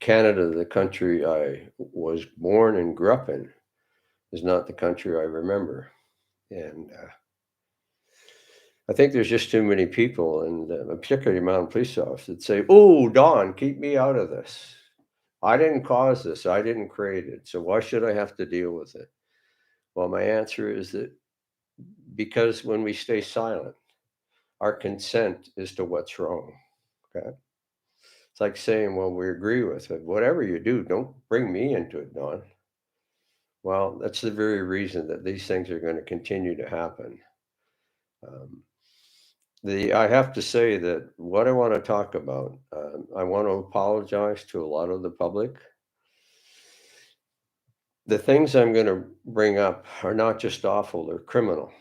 Canada, the country I was born and grew up in, is not the country I remember. And I think there's just too many people, and particularly mountain police officers, that say, "Oh, Don, keep me out of this. I didn't cause this. I didn't create it. So why should I have to deal with it?" Well, my answer is that because when we stay silent, our consent is to what's wrong. Okay. It's like saying, "Well, we agree with it. Whatever you do, don't bring me into it, Don." Well, that's the very reason that these things are going to continue to happen. Um, I have to say that what I want to talk about, I want to apologize to a lot of the public. The things I'm going to bring up are not just awful; they're criminal,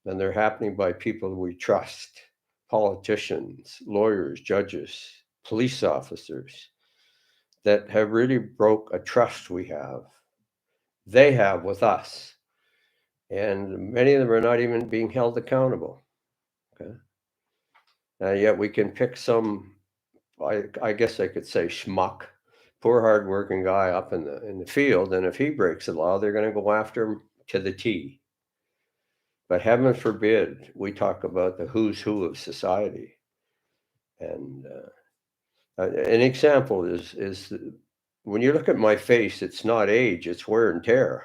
and they're happening by people we trust: politicians, lawyers, judges, police officers that have really broke a trust they have with us, and many of them are not even being held accountable. Okay, yet we can pick some. I guess I could say schmuck, poor hardworking guy up in the field, and if he breaks the law, they're going to go after him to the T. But heaven forbid we talk about the who's who of society. And an example is when you look at my face, it's not age, it's wear and tear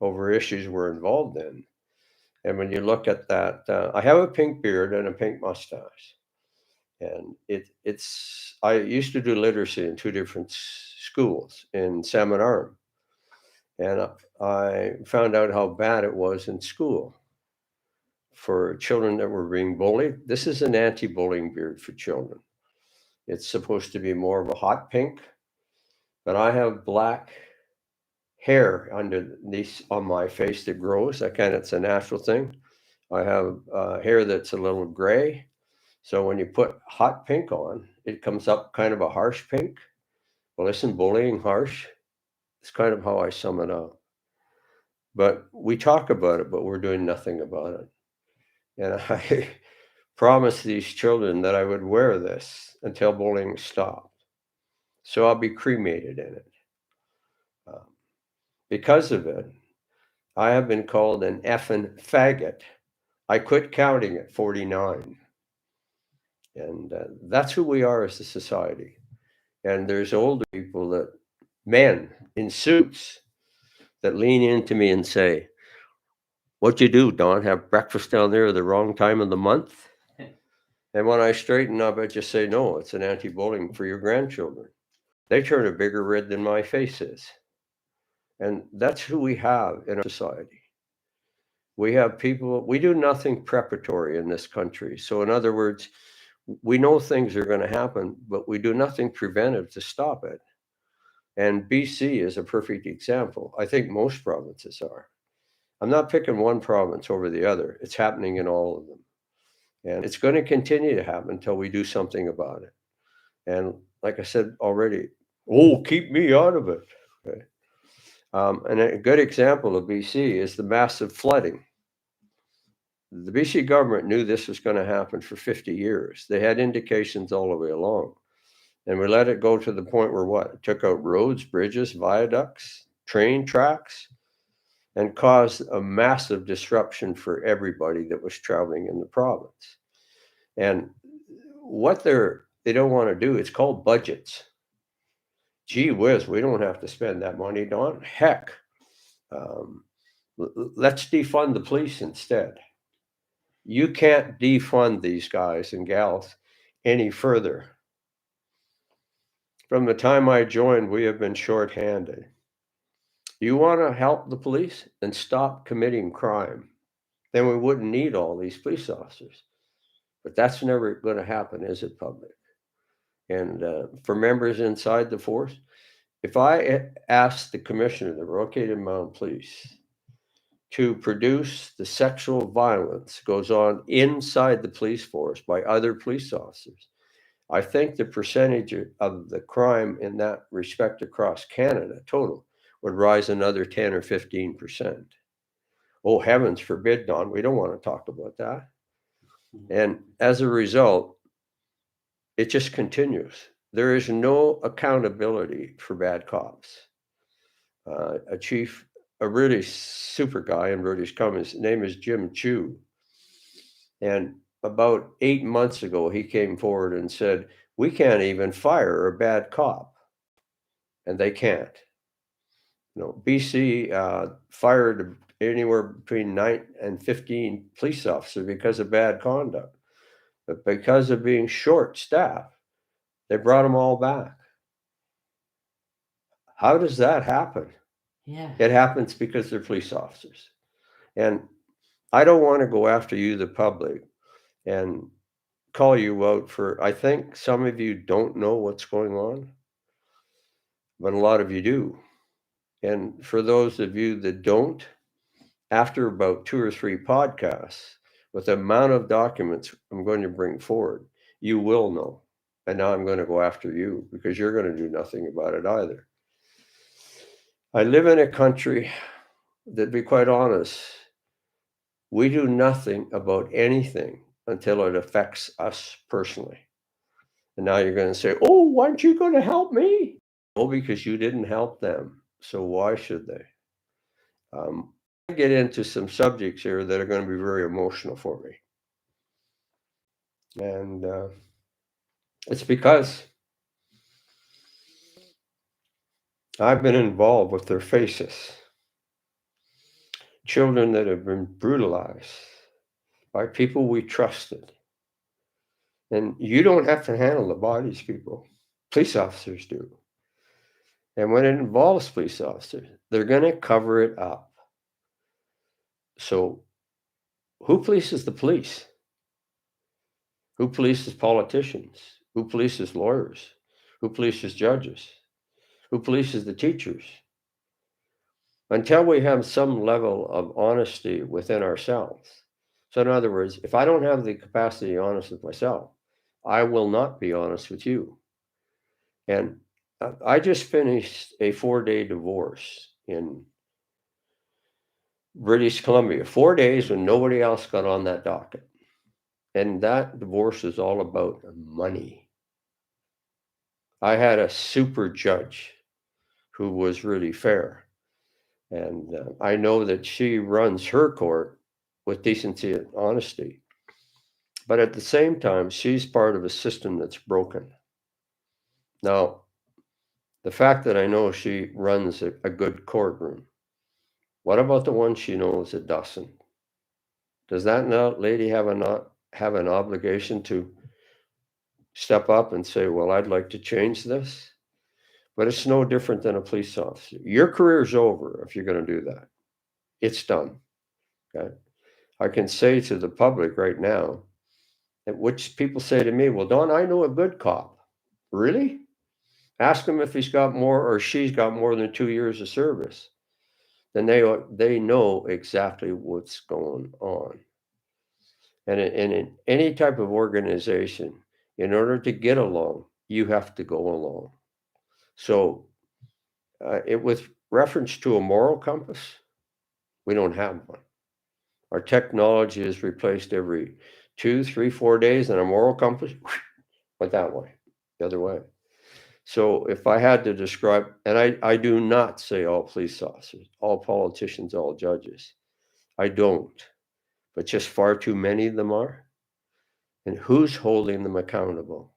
over issues we're involved in. And when you look at that, I have a pink beard and a pink mustache. And I used to do literacy in two different schools in Salmon Arm. And I found out how bad it was in school for children that were being bullied. This is an anti bullying beard for children. It's supposed to be more of a hot pink, but I have black hair underneath on my face that grows. It's a natural thing. I have hair that's a little gray. So when you put hot pink on, it comes up kind of a harsh pink. Well, isn't bullying harsh? It's kind of how I sum it up. But we talk about it, but we're doing nothing about it. And I promised these children that I would wear this until bullying stopped. So I'll be cremated in it. Um, because of it, I have been called an effing faggot. I quit counting at 49. And that's who we are as a society. And there's older people men in suits, that lean into me and say, "What you do, Don? Have breakfast down there at the wrong time of the month?" And when I straighten up, I just say, "No, it's an anti bullying for your grandchildren." They turn a bigger red than my face is. And that's who we have in our society. We have people, we do nothing preparatory in this country. So, in other words, we know things are going to happen, but we do nothing preventive to stop it. And BC is a perfect example. I think most provinces are. I'm not picking one province over the other. It's happening in all of them. And it's going to continue to happen until we do something about it. And like I said already, oh, keep me out of it. Okay. And a good example of BC is the massive flooding. The BC government knew this was going to happen for 50 years. They had indications all the way along. And we let it go to the point where what? It took out roads, bridges, viaducts, train tracks, and caused a massive disruption for everybody that was traveling in the province. And what they don't want to do, it's called budgets. Gee whiz, we don't have to spend that money, Don. Heck, um, let's defund the police instead. You can't defund these guys and gals any further. From the time I joined, we have been shorthanded. You want to help the police? Then stop committing crime. Then we wouldn't need all these police officers. But that's never going to happen, is it, public? And for members inside the force, if I ask the commissioner, the Rocated Mountain Police, to produce the sexual violence goes on inside the police force by other police officers, I think the percentage of the crime in that respect across Canada total would rise another 10 or 15%. Oh, heavens forbid, Don, we don't want to talk about that. And as a result, it just continues. There is no accountability for bad cops. A chief, a really super guy in British Columbia, his name is Jim Chu. And about 8 months ago, he came forward and said, we can't even fire a bad cop. And they can't. BC fired anywhere between 9 and 15 police officers because of bad conduct. But because of being short-staffed, they brought them all back. How does that happen? Yeah. It happens because they're police officers. And I don't want to go after you, the public, and call you out for, I think some of you don't know what's going on, but a lot of you do. And for those of you that don't, after about 2 or 3 podcasts, with the amount of documents I'm going to bring forward, you will know. And now I'm going to go after you because you're going to do nothing about it either. I live in a country that, to be quite honest, we do nothing about anything until it affects us personally. And now you're going to say, oh, aren't you going to help me? Oh, because you didn't help them. So why should they? I get into some subjects here that are going to be very emotional for me. And it's because I've been involved with their faces. Children that have been brutalized by people we trusted. And you don't have to handle the bodies, people. Police officers do. And when it involves police officers, they're going to cover it up. So who polices the police? Who polices politicians? Who polices lawyers? Who polices judges? Who polices the teachers? Until we have some level of honesty within ourselves. So in other words, if I don't have the capacity to be honest with myself, I will not be honest with you. And I just finished a 4-day divorce in British Columbia, 4 days when nobody else got on that docket. And that divorce is all about money. I had a super judge who was really fair. And I know that she runs her court with decency and honesty. But at the same time, she's part of a system that's broken. Now, the fact that I know she runs a good courtroom, what about the one she knows that doesn't? Does that lady have an obligation to step up and say, well, I'd like to change this? But it's no different than a police officer. Your career's over if you're going to do that. It's done. Okay. I can say to the public right now, which people say to me, well, Don, I know a good cop. Really? Ask him if he's got more or she's got more than 2 years of service. Then they know exactly what's going on. And in any type of organization, in order to get along, you have to go along. So with reference to a moral compass, we don't have one. Our technology is replaced every 2, 3, 4 days, and our moral compass went that way, the other way. So if I had to describe, and I do not say all police officers, all politicians, all judges. I don't. But just far too many of them are. And who's holding them accountable?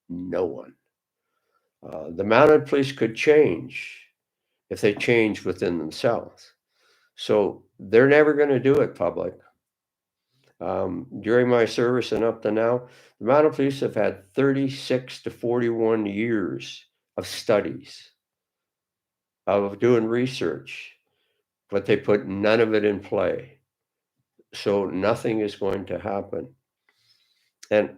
No one. The mounted police could change if they change within themselves. So they're never going to do it public. During my service and up to now, the mounted police have had 36 to 41 years of studies, of doing research, but they put none of it in play. So nothing is going to happen. And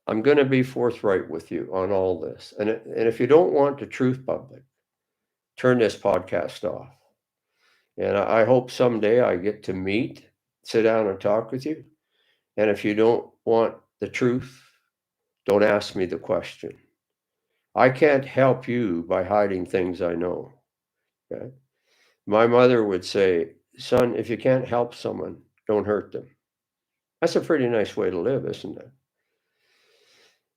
I'm going to be forthright with you on all this. And if you don't want the truth public, turn this podcast off. And I hope someday I get to meet, sit down and talk with you. And if you don't want the truth, don't ask me the question. I can't help you by hiding things I know. Okay? My mother would say, son, if you can't help someone, don't hurt them. That's a pretty nice way to live, isn't it?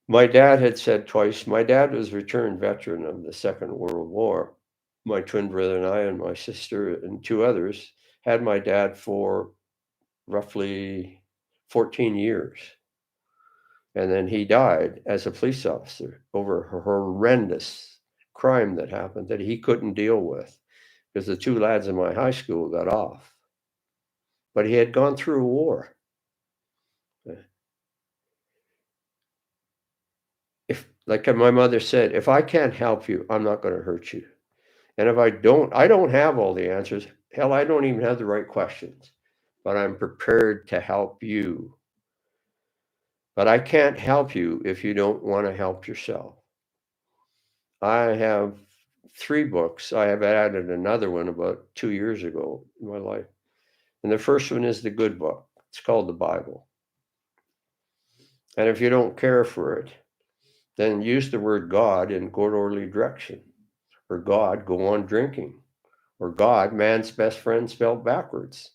My dad had said twice, my dad was a returned veteran of the Second World War. My twin brother and I and my sister and two others had my dad for roughly 14 years. And then he died as a police officer over a horrendous crime that happened that he couldn't deal with because the two lads in my high school got off. But he had gone through a war. If, like my mother said, if I can't help you, I'm not going to hurt you. And if I don't have all the answers. Hell, I don't even have the right questions, but I'm prepared to help you. But I can't help you if you don't want to help yourself. I have 3 books. I have added another one about 2 years ago in my life. And the first one is the good book. It's called the Bible. And if you don't care for it, then use the word God in good orderly direction. Or God, go on drinking. Or God, man's best friend spelled backwards.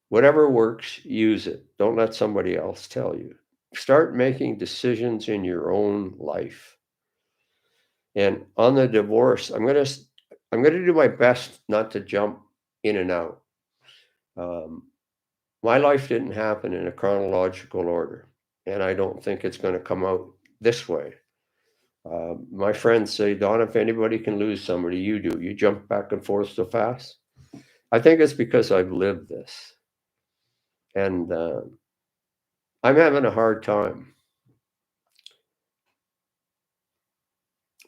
Whatever works, use it. Don't let somebody else tell you. Start making decisions in your own life. And on the divorce, I'm going to do my best not to jump in and out. My life didn't happen in a chronological order, and I don't think it's going to come out this way. My friends say, Don, if anybody can lose somebody, you do. You jump back and forth so fast. I think it's because I've lived this. And I'm having a hard time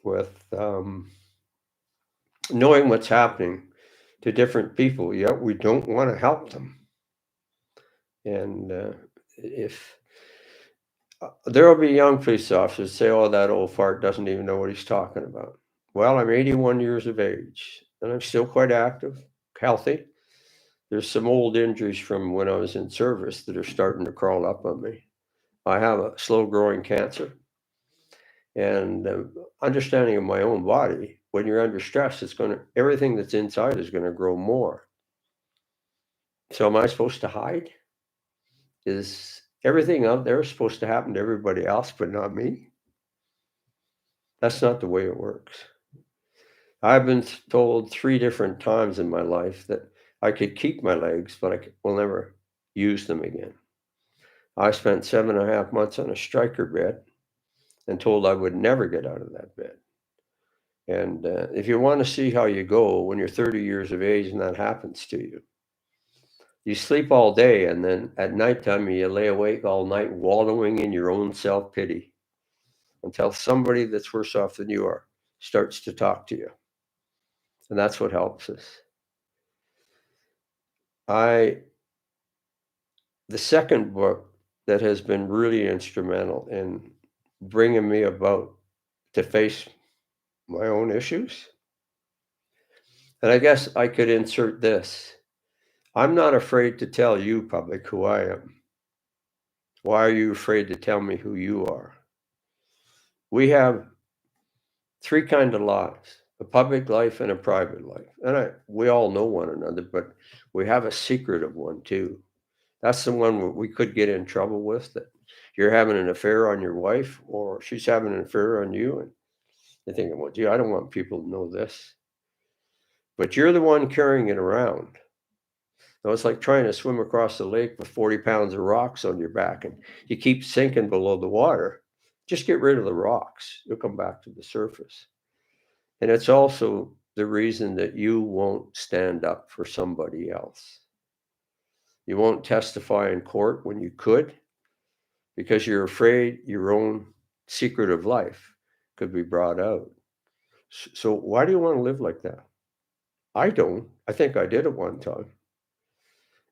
with knowing what's happening to different people, yet we don't want to help them. And if there will be young police officers say, oh, that old fart doesn't even know what he's talking about. Well, I'm 81 years of age, and I'm still quite active, healthy. There's some old injuries from when I was in service that are starting to crawl up on me. I have a slow-growing cancer. And understanding of my own body, when you're under stress, everything that's inside is going to grow more. So am I supposed to hide? Is everything out there supposed to happen to everybody else, but not me? That's not the way it works. I've been told 3 different times in my life that I could keep my legs, but I will never use them again. I spent 7.5 months on a striker bed and told I would never get out of that bed. And if you want to see how you go when you're 30 years of age and that happens to you, you sleep all day and then at nighttime you lay awake all night wallowing in your own self-pity until somebody that's worse off than you are starts to talk to you. And that's what helps us. The second book that has been really instrumental in bringing me about to face my own issues, and I guess I could insert this. I'm not afraid to tell you, public, who I am. Why are you afraid to tell me who you are? We have 3 kind of lives, a public life and a private life. And we all know one another, but we have a secretive one too. That's the one where we could get in trouble with, that you're having an affair on your wife or she's having an affair on you. And you're thinking, well, gee, I don't want people to know this. But you're the one carrying it around. Now, it's like trying to swim across the lake with 40 pounds of rocks on your back and you keep sinking below the water. Just get rid of the rocks. You'll come back to the surface. And it's also the reason that you won't stand up for somebody else. You won't testify in court when you could because you're afraid your own secret of life could be brought out. So why do you want to live like that? I don't. I think I did at one time.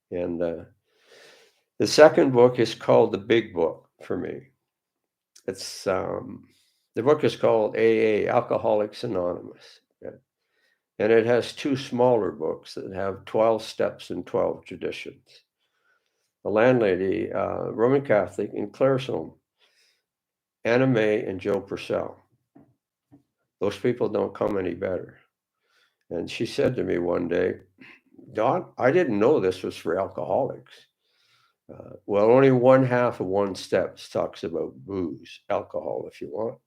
And the second book is called The Big Book for me. It's the book is called AA, Alcoholics Anonymous. And it has 2 smaller books that have 12 steps and 12 traditions. The landlady, Roman Catholic in Claire's home, Anna May and Joe Purcell. Those people don't come any better. And she said to me one day, Don, I didn't know this was for alcoholics. Well, only one half of one steps talks about booze, alcohol, if you want.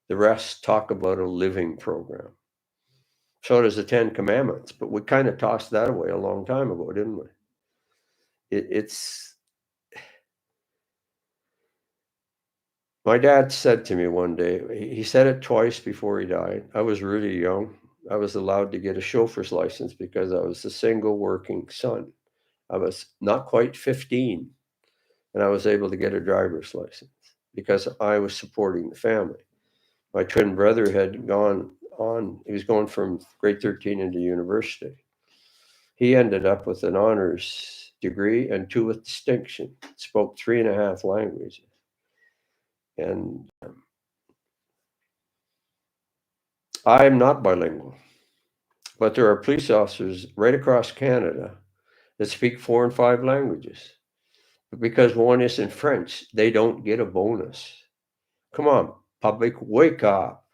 The rest talk about a living program. So does the Ten Commandments, but we kind of tossed that away a long time ago, didn't we? It's my dad said to me one day, he said it twice before he died. I was really young. I was allowed to get a chauffeur's license because I was a single working son. I was not quite 15, and I was able to get a driver's license because I was supporting the family. My twin brother had gone on, he was going from grade 13 into university. He ended up with an honors degree and two with distinction, spoke three and a half languages. And I'm not bilingual, but there are police officers right across Canada that speak 4 and 5 languages. But because one isn't French, they don't get a bonus. Come on, public, wake up.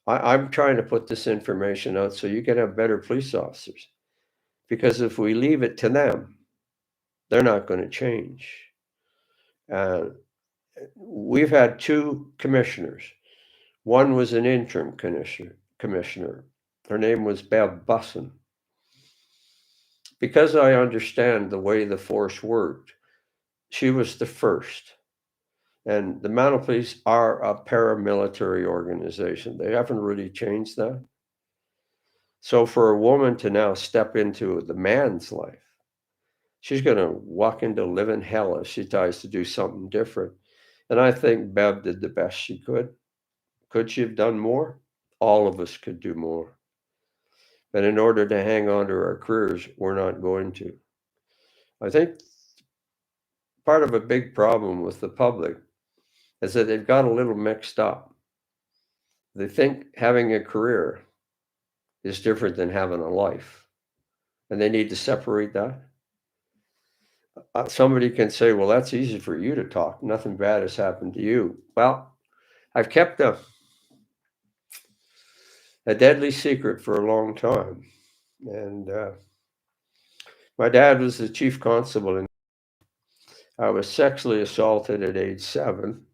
I'm trying to put this information out so you can have better police officers. Because if we leave it to them, they're not going to change. Uh, we've had 2 commissioners. One was an interim commissioner. Her name was Bev Busson. Because I understand the way the force worked, she was the first. And the Mounted Police are a paramilitary organization. They haven't really changed that. So for a woman to now step into the man's life, she's going to walk into living hell if she tries to do something different. And I think Bev did the best she could. Could she have done more? All of us could do more. But in order to hang on to our careers, we're not going to. I think part of a big problem with the public is that they've got a little mixed up. They think having a career is different than having a life, and they need to separate that. Somebody can say, well, that's easy for you to talk. Nothing bad has happened to you. Well, I've kept a deadly secret for a long time. And my dad was the chief constable, and I was sexually assaulted at age 7.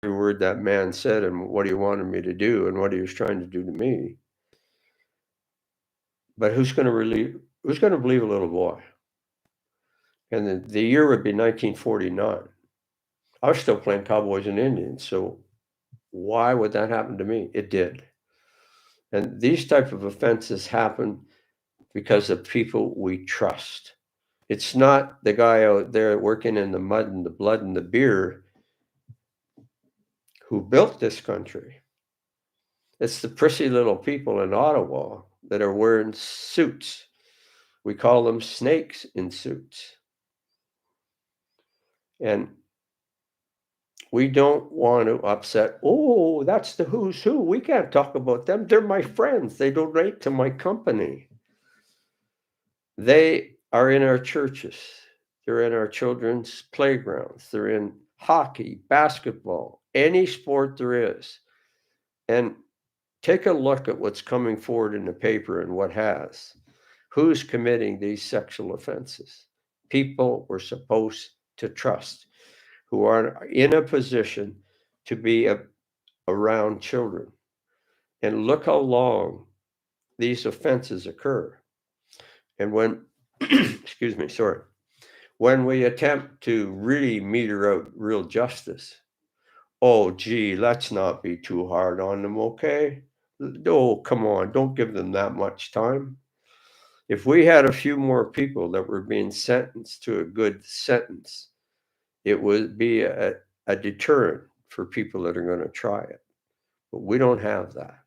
Every word that man said and what he wanted me to do and what he was trying to do to me. But who's going to believe a little boy? And the year would be 1949. I was still playing Cowboys and Indians, so why would that happen to me? It did. And these type of offenses happen because of people we trust. It's not the guy out there working in the mud and the blood and the beer who built this country. It's the prissy little people in Ottawa that are wearing suits. We call them snakes in suits. And we don't want to upset, oh, that's the who's who. We can't talk about them. They're my friends. They donate to my company. They are in our churches. They're in our children's playgrounds. They're in hockey, basketball, any sport there is. And take a look at what's coming forward in the paper and what has. Who's committing these sexual offenses? People we're supposed to trust who are in a position to be around children. And look how long these offenses occur. And when, excuse me, sorry, when we attempt to really meter out real justice, oh, gee, let's not be too hard on them, okay? Oh, come on, don't give them that much time. If we had a few more people that were being sentenced to a good sentence, it would be a deterrent for people that are going to try it. But we don't have that.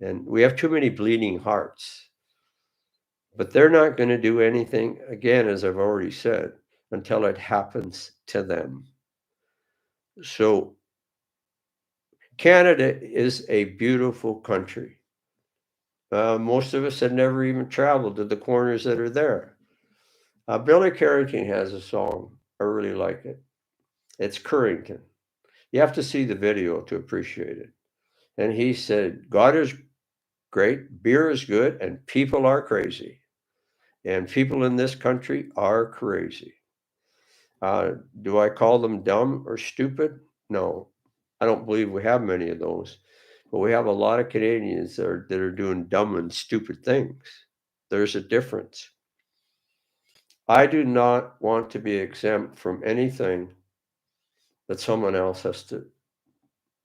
And we have too many bleeding hearts. But they're not going to do anything, again, as I've already said, until it happens to them. So Canada is a beautiful country. Most of us had never even traveled to the corners that are there. Billy Carrington has a song. I really like it. It's Currington. You have to see the video to appreciate it. And he said, God is great, beer is good, and people are crazy. And people in this country are crazy. Do I call them dumb or stupid? No, I don't believe we have many of those. But we have a lot of Canadians that are doing dumb and stupid things. There's a difference. I do not want to be exempt from anything that someone else has to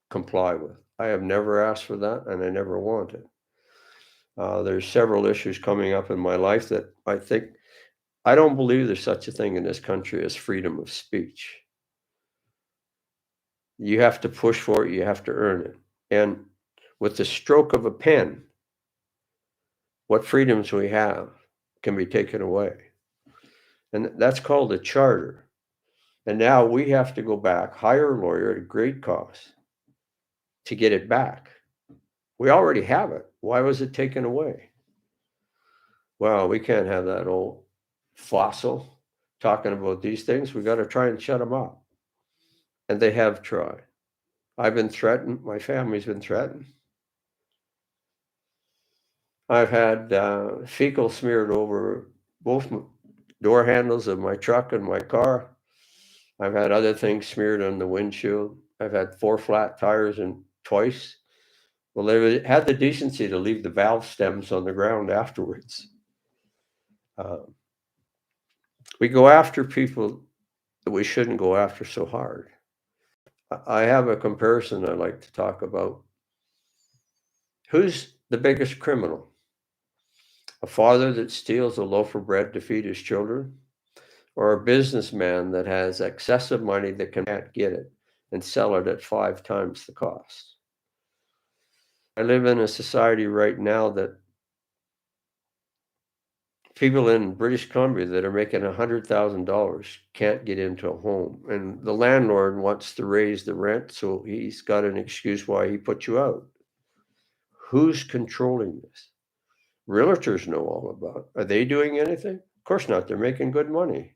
comply with. I have never asked for that, and I never wanted. There's several issues coming up in my life that I don't believe there's such a thing in this country as freedom of speech. You have to push for it, you have to earn it. And with the stroke of a pen, what freedoms we have can be taken away. And that's called a charter. And now we have to go back, hire a lawyer at a great cost to get it back. We already have it. Why was it taken away? Well, we can't have that old fossil talking about these things. We got to try and shut them up. And they have tried. I've been threatened. My family's been threatened. I've had fecal smeared over both door handles of my truck and my car. I've had other things smeared on the windshield. I've had 4 flat tires and twice. Well, they had the decency to leave the valve stems on the ground afterwards. We go after people that we shouldn't go after so hard. I have a comparison I like to talk about. Who's the biggest criminal? A father that steals a loaf of bread to feed his children? Or a businessman that has excessive money that can't get it and sell it at 5 times the cost? I live in a society right now that people in British Columbia that are making $100,000 can't get into a home, and the landlord wants to raise the rent, so he's got an excuse why he put you out. Who's controlling this? Realtors know all about it. Are they doing anything? Of course not. They're making good money.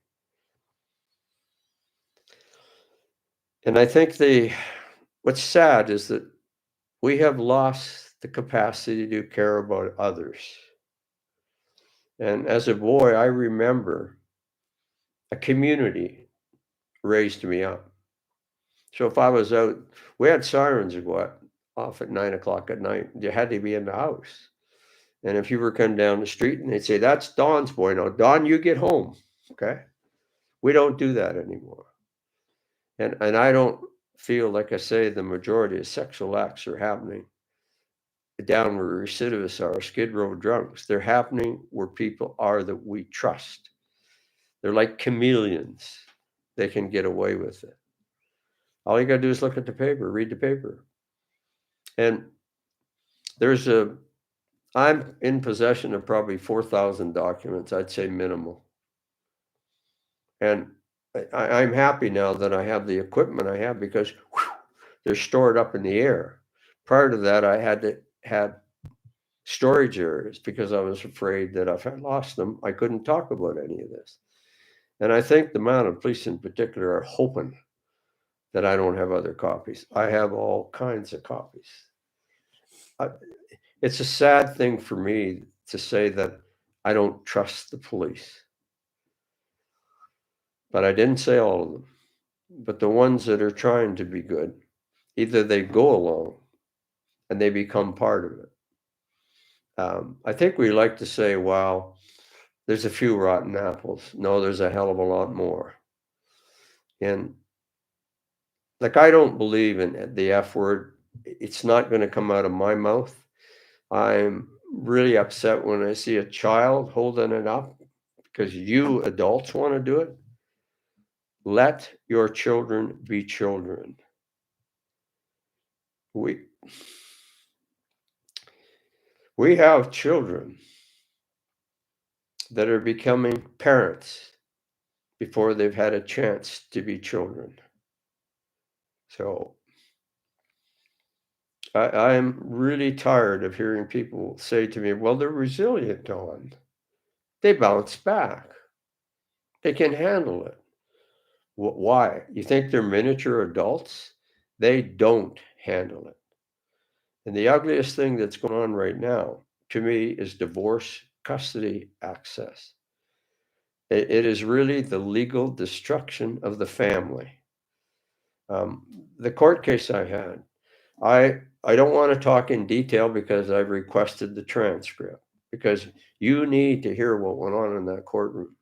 And I think what's sad is that we have lost the capacity to care about others. And as a boy, I remember a community raised me up. So if I was out, we had sirens that go off at 9 o'clock at night. You had to be in the house. And if you were coming down the street and they'd say, "That's Don's boy. Now, Don, you get home." Okay. We don't do that anymore. And I don't feel, like I say, the majority of sexual acts are happening down where recidivists are, Skid Row drunks. They're happening where people are that we trust. They're like chameleons. They can get away with it. All you got to do is look at the paper, read the paper. And I'm in possession of probably 4,000 documents, I'd say minimal. And I'm happy now that I have the equipment I have because they're stored up in the air. Prior to that, I had to have storage areas because I was afraid that if I lost them, I couldn't talk about any of this. And I think the mounted police in particular are hoping that I don't have other copies. I have all kinds of copies. It's a sad thing for me to say that I don't trust the police. But I didn't say all of them. But the ones that are trying to be good, either they go along and they become part of it. I think we like to say, well, there's a few rotten apples. No, there's a hell of a lot more. And like, I don't believe in the F word. It's not going to come out of my mouth. I'm really upset when I see a child holding it up because you adults want to do it. Let your children be children. We have children that are becoming parents before they've had a chance to be children. So I'm really tired of hearing people say to me, well, they're resilient, Don. They bounce back. They can handle it. Why? You think they're miniature adults? They don't handle it. And the ugliest thing that's going on right now, to me, is divorce, custody, access. It is really the legal destruction of the family. The court case I had, I don't want to talk in detail because I've requested the transcript because you need to hear what went on in that courtroom.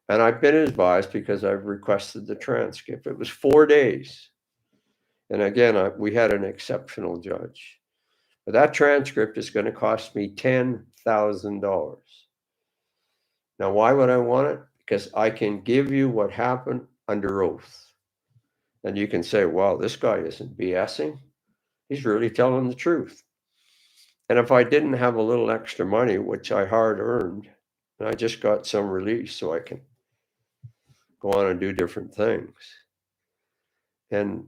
And I've been advised because I've requested the transcript. It was 4 days. And again, we had an exceptional judge. But that transcript is going to cost me $10,000. Now, why would I want it? Because I can give you what happened under oath. And you can say, well, this guy isn't BSing. He's really telling the truth. And if I didn't have a little extra money, which I hard earned, and I just got some release so I can go on and do different things. And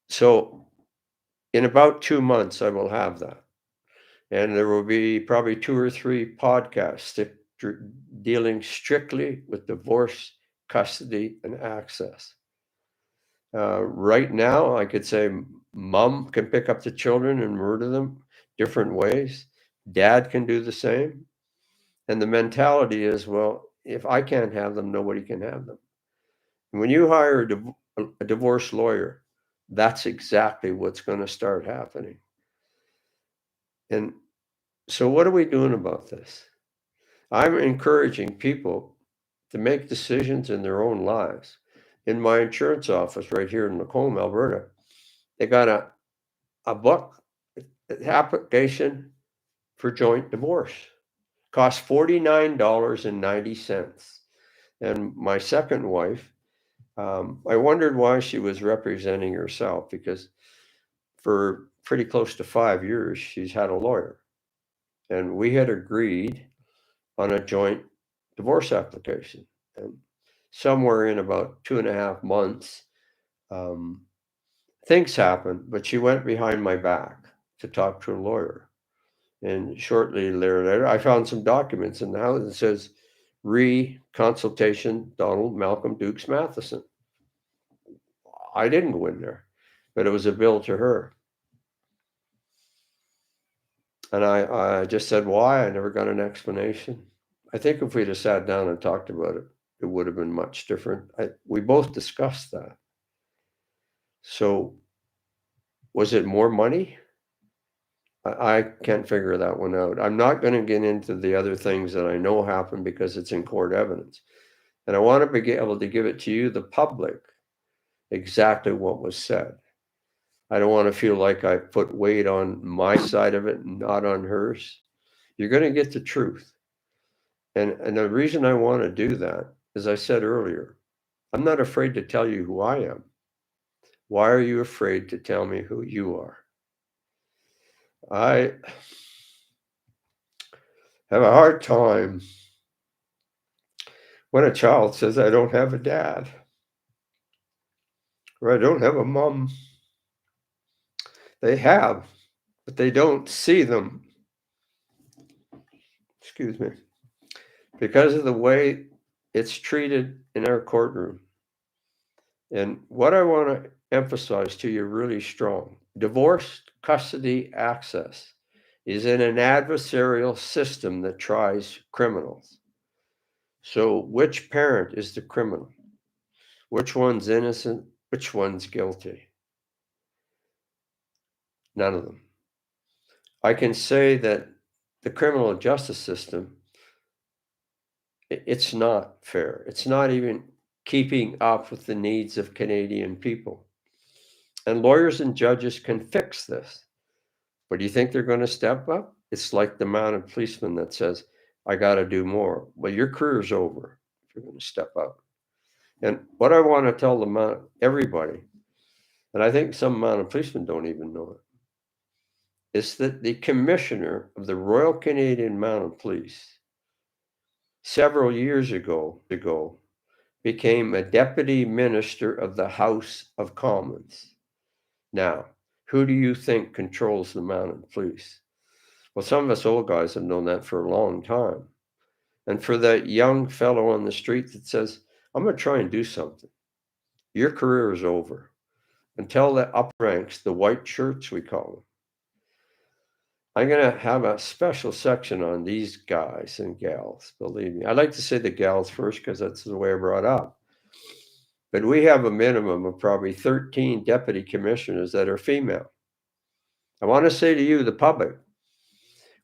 so in about 2 months, I will have that. And there will be probably 2 or 3 podcasts dealing strictly with divorce, custody, and access. Right now, I could say mom can pick up the children and murder them different ways. Dad can do the same. And the mentality is, well, if I can't have them, nobody can have them. And when you hire a divorce lawyer, that's exactly what's going to start happening. And so what are we doing about this? I'm encouraging people to make decisions in their own lives. In my insurance office right here in Macomb, Alberta, they got a book application for joint divorce. Cost $49.90. And my second wife, I wondered why she was representing herself because for pretty close to 5 years, she's had a lawyer. And we had agreed on a joint divorce application. And somewhere in about 2.5 months, things happened, but she went behind my back to talk to a lawyer. And shortly later, I found some documents in the house that says re-consultation Donald Malcolm Dukes Matheson. I didn't go in there, but it was a bill to her. And I just said, why? I never got an explanation. I think if we'd have sat down and talked about it, it would have been much different. We both discussed that. So was it more money? I can't figure that one out. I'm not going to get into the other things that I know happened because it's in court evidence. And I want to be able to give it to you, the public, exactly what was said. I don't want to feel like I put weight on my side of it and not on hers. You're going to get the truth. And the reason I want to do that, as I said earlier, I'm not afraid to tell you who I am. Why are you afraid to tell me who you are? I have a hard time when a child says, I don't have a dad, or I don't have a mom. They have, but they don't see them. Excuse me. Because of the way it's treated in our courtroom. And what I want to emphasize to you really strong, divorce custody access is in an adversarial system that tries criminals. So which parent is the criminal? Which one's innocent? Which one's guilty? None of them. I can say that the criminal justice system, it's not fair. It's not even keeping up with the needs of Canadian people. And lawyers and judges can fix this. But do you think they're going to step up? It's like the mounted policeman that says, I got to do more. Well, your career's over if you're going to step up. And what I want to tell everybody, and I think some mounted policemen don't even know it, is that the commissioner of the Royal Canadian Mounted Police several years ago became a deputy minister of the House of Commons. Now, who do you think controls the mounted police? Well, some of us old guys have known that for a long time. And for that young fellow on the street that says, I'm going to try and do something, your career is over. Until the upper ranks, the white shirts, we call them, I'm going to have a special section on these guys and gals, believe me. I like to say the gals first because that's the way I brought up. But we have a minimum of probably 13 deputy commissioners that are female. I want to say to you, the public,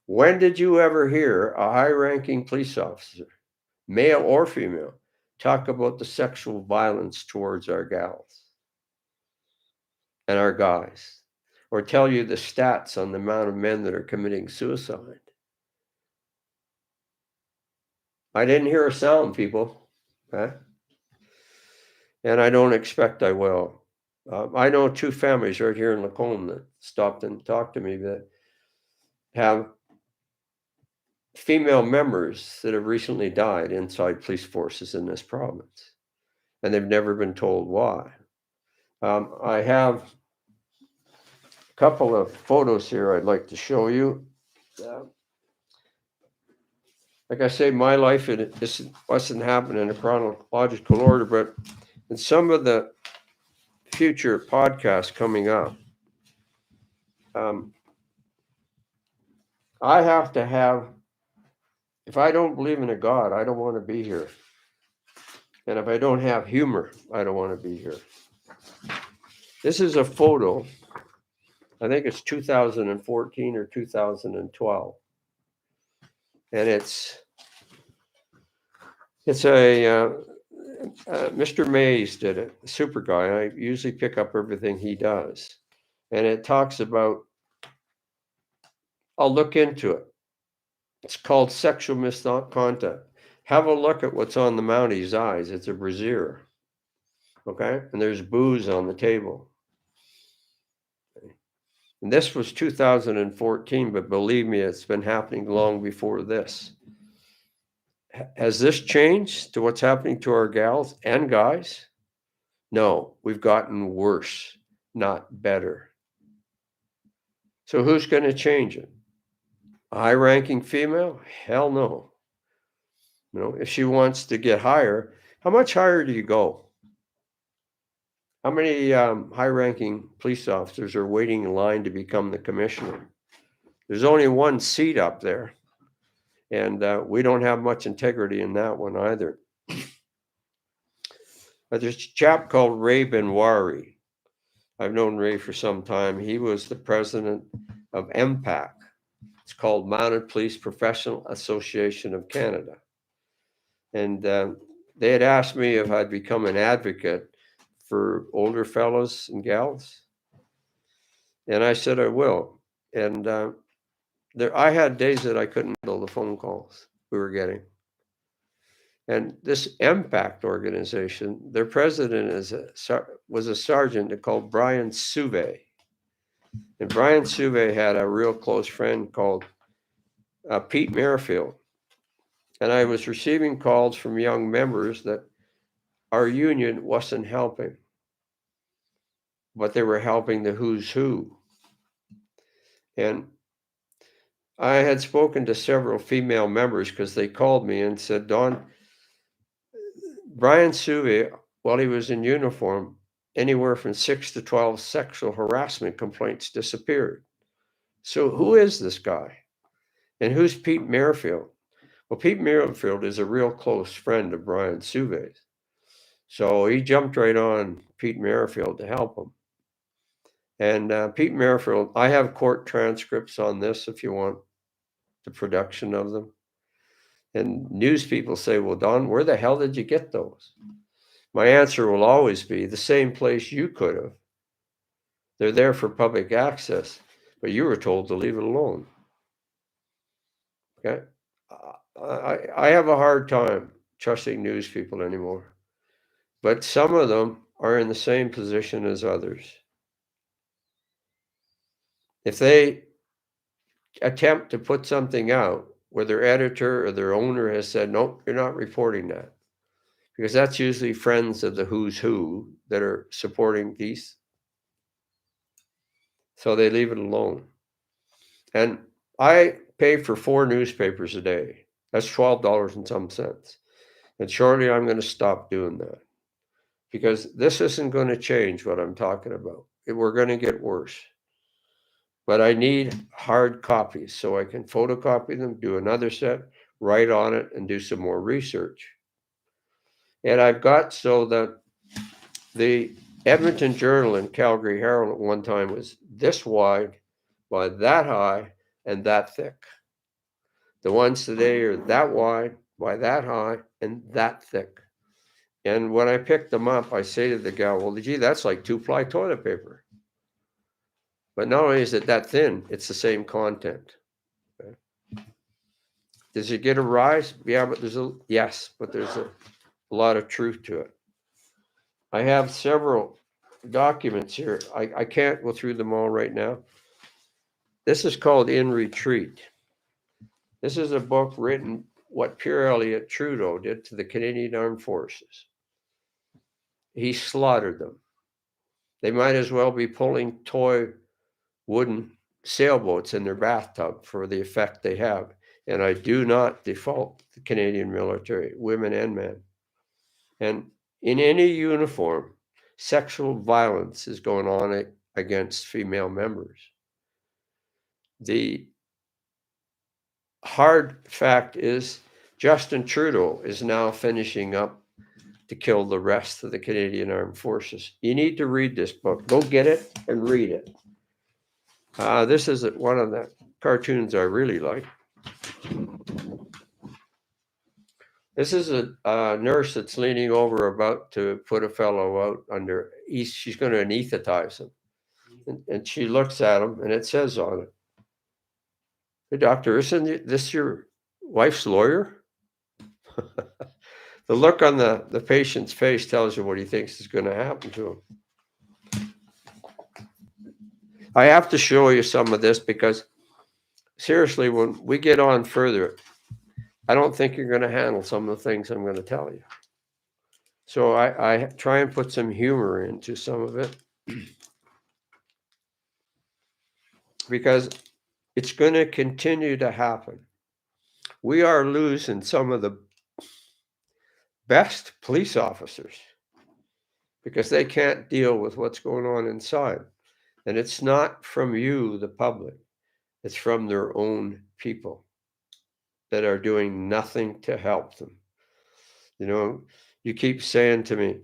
when did you ever hear a high-ranking police officer, male or female, talk about the sexual violence towards our gals and our guys, or tell you the stats on the amount of men that are committing suicide? I didn't hear a sound, people. Okay? And I don't expect I will. I know two families right here in Lacombe that stopped and talked to me that have female members that have recently died inside police forces in this province, and they've never been told why. I have a couple of photos here I'd like to show you. Like I say, my life, this wasn't happening in a chronological order, but in some of the future podcasts coming up, I have to have, if I don't believe in a God, I don't want to be here. And if I don't have humor, I don't want to be here. This is a photo, I think it's 2014 or 2012. And it's Mr. Mays did it, super guy. I usually pick up everything he does. And it talks about, I'll look into it. It's called sexual misconduct. Have a look at what's on the Mounties' eyes. It's a brassiere. Okay? And there's booze on the table. And this was 2014, but believe me, it's been happening long before this. Has this changed to what's happening to our gals and guys? No, we've gotten worse, not better. So who's going to change it? A high-ranking female? Hell no. You know, if she wants to get higher, how much higher do you go? How many high-ranking police officers are waiting in line to become the commissioner? There's only one seat up there, and we don't have much integrity in that one either. But there's a chap called Ray Benwari. I've known Ray for some time. He was the president of MPAC. It's called Mounted Police Professional Association of Canada. And they had asked me if I'd become an advocate for older fellows and gals. And I said I will. And I had days that I couldn't handle the phone calls we were getting. And this MPACT organization, their president was a sergeant called Brian Suve. And Brian Suve had a real close friend called Pete Merrifield. And I was receiving calls from young members that our union wasn't helping, but they were helping the who's who. And I had spoken to several female members because they called me and said, Don, Brian Suve, while he was in uniform, anywhere from 6 to 12 sexual harassment complaints disappeared. So who is this guy? And who's Pete Merrifield? Well, Pete Merrifield is a real close friend of Brian Suve's. So he jumped right on Pete Merrifield to help him. And Pete Merrifield, I have court transcripts on this if you want the production of them. And news people say, well, Don, where the hell did you get those? My answer will always be the same place you could have. They're there for public access, but you were told to leave it alone. Okay? I have a hard time trusting news people anymore, but some of them are in the same position as others. If they attempt to put something out where their editor or their owner has said, nope, you're not reporting that, because that's usually friends of the who's who that are supporting these. So they leave it alone. And I pay for 4 newspapers a day. That's $12 and some cents. And shortly I'm going to stop doing that because this isn't going to change what I'm talking about. We're going to get worse. but I need hard copies so I can photocopy them, do another set, write on it, and do some more research. And I've got so that the Edmonton Journal and Calgary Herald at one time was this wide by that high and that thick. The ones today are that wide by that high and that thick. And when I picked them up, I say to the gal, well, gee, that's like 2-ply toilet paper. But not only is it that thin, it's the same content. Okay. Does it get a rise? Yeah, but there's a lot of truth to it. I have several documents here. I can't go through them all right now. This is called In Retreat. This is a book written what Pierre Elliott Trudeau did to the Canadian Armed Forces. He slaughtered them. They might as well be pulling toy wooden sailboats in their bathtub for the effect they have. And I do not default the Canadian military, women and men. And in any uniform, sexual violence is going on against female members. The hard fact is Justin Trudeau is now finishing up to kill the rest of the Canadian Armed Forces. You need to read this book. Go get it and read it. This is one of the cartoons I really like. This is a nurse that's leaning over about to put a fellow out under. She's going to anesthetize him. And she looks at him, and it says on it, "Hey, doctor, isn't this your wife's lawyer?" The look on the patient's face tells you what he thinks is going to happen to him. I have to show you some of this because, seriously, when we get on further, I don't think you're going to handle some of the things I'm going to tell you. So I try and put some humor into some of it because it's going to continue to happen. We are losing some of the best police officers because they can't deal with what's going on inside. And it's not from you, the public. It's from their own people that are doing nothing to help them. You know, you keep saying to me,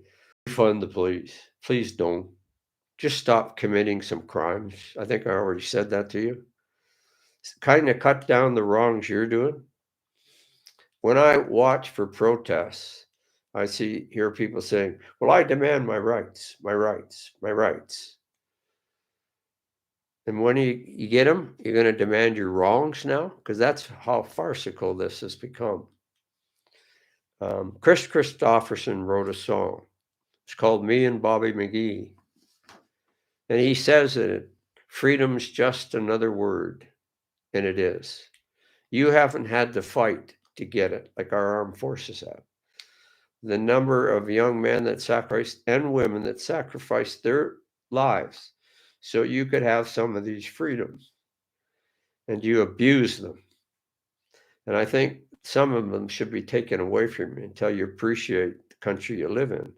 fund the police. Please don't. Just stop committing some crimes. I think I already said that to you. Kind of cut down the wrongs you're doing. When I watch for protests, I hear people saying, well, I demand my rights, my rights, my rights. And when you get them, you're going to demand your wrongs now? Because that's how farcical this has become. Chris Christopherson wrote a song. It's called Me and Bobby McGee. And he says in it, freedom's just another word. And it is. You haven't had to fight to get it like our armed forces have. The number of young men that sacrificed and women that sacrificed their lives so you could have some of these freedoms, and you abuse them. And I think some of them should be taken away from you until you appreciate the country you live in.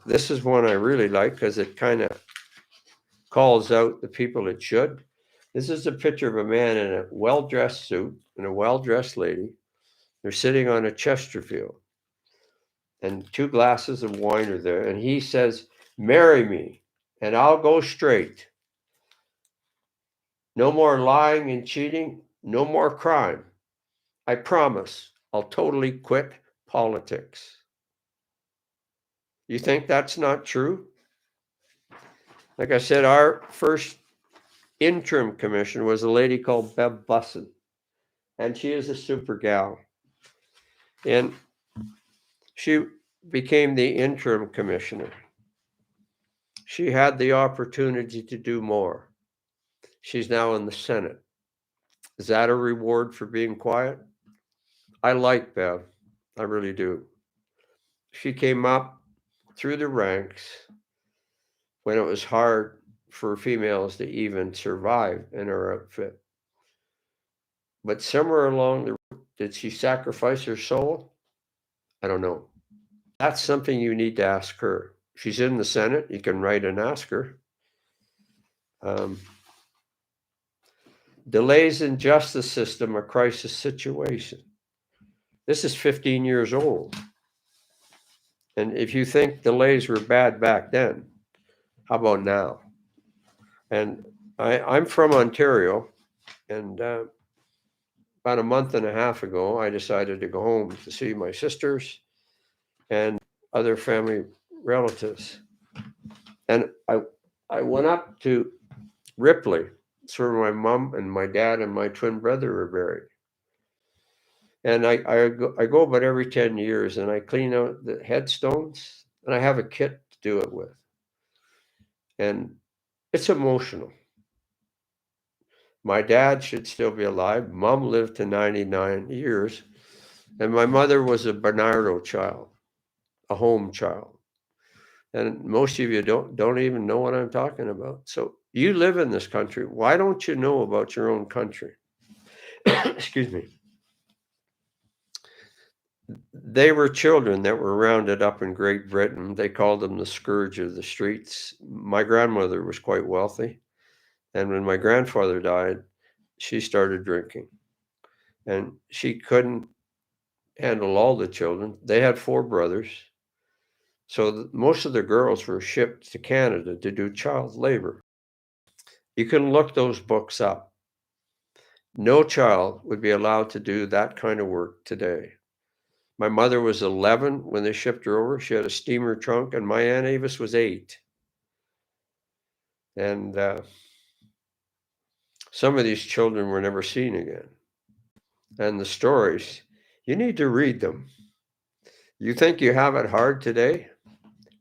This is one I really like because it kind of calls out the people it should. This is a picture of a man in a well-dressed suit and a well-dressed lady. They're sitting on a Chesterfield, and 2 glasses of wine are there. And he says, marry me, and I'll go straight. No more lying and cheating, no more crime. I promise I'll totally quit politics. You think that's not true? Like I said, our first interim commissioner was a lady called Bev Busson, and she is a super gal. And she became the interim commissioner. She had the opportunity to do more. She's now in the Senate. Is that a reward for being quiet? I like Bev. I really do. She came up through the ranks when it was hard for females to even survive in her outfit. But somewhere along the road, did she sacrifice her soul? I don't know. That's something you need to ask her. She's in the Senate. You can write and ask her. Delays in justice system, a crisis situation. This is 15 years old. And if you think delays were bad back then, how about now? And I'm from Ontario, and about a month and a half ago, I decided to go home to see my sisters and other family relatives. And I went up to Ripley. It's where my mom and my dad and my twin brother were buried. And I go about every 10 years and I clean out the headstones, and I have a kit to do it with. And it's emotional. My dad should still be alive. Mom lived to 99 years. And my mother was a Bernardo child, a home child. And most of you don't even know what I'm talking about. So you live in this country. Why don't you know about your own country? Excuse me. They were children that were rounded up in Great Britain. They called them the scourge of the streets. My grandmother was quite wealthy. And when my grandfather died, she started drinking. And she couldn't handle all the children. They had 4 brothers. So most of the girls were shipped to Canada to do child labor. You can look those books up. No child would be allowed to do that kind of work today. My mother was 11 when they shipped her over. She had a steamer trunk, and my Aunt Avis was 8. And some of these children were never seen again. And the stories, you need to read them. You think you have it hard today?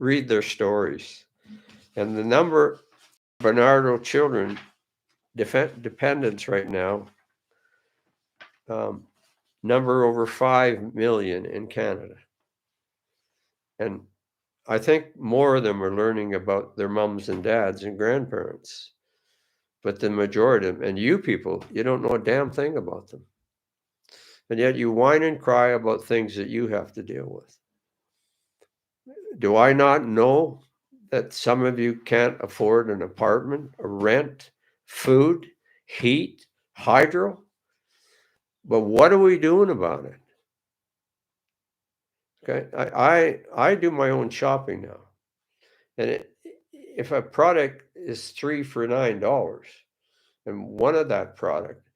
Read their stories. And the number of Bernardo children, dependents right now, number over 5 million in Canada. And I think more of them are learning about their mums and dads and grandparents. But the majority of them, and you people, you don't know a damn thing about them. And yet you whine and cry about things that you have to deal with. Do I not know that some of you can't afford an apartment, a rent, food, heat, hydro? But what are we doing about it? Okay, I do my own shopping now. And if a product is 3 for $9, and one of that product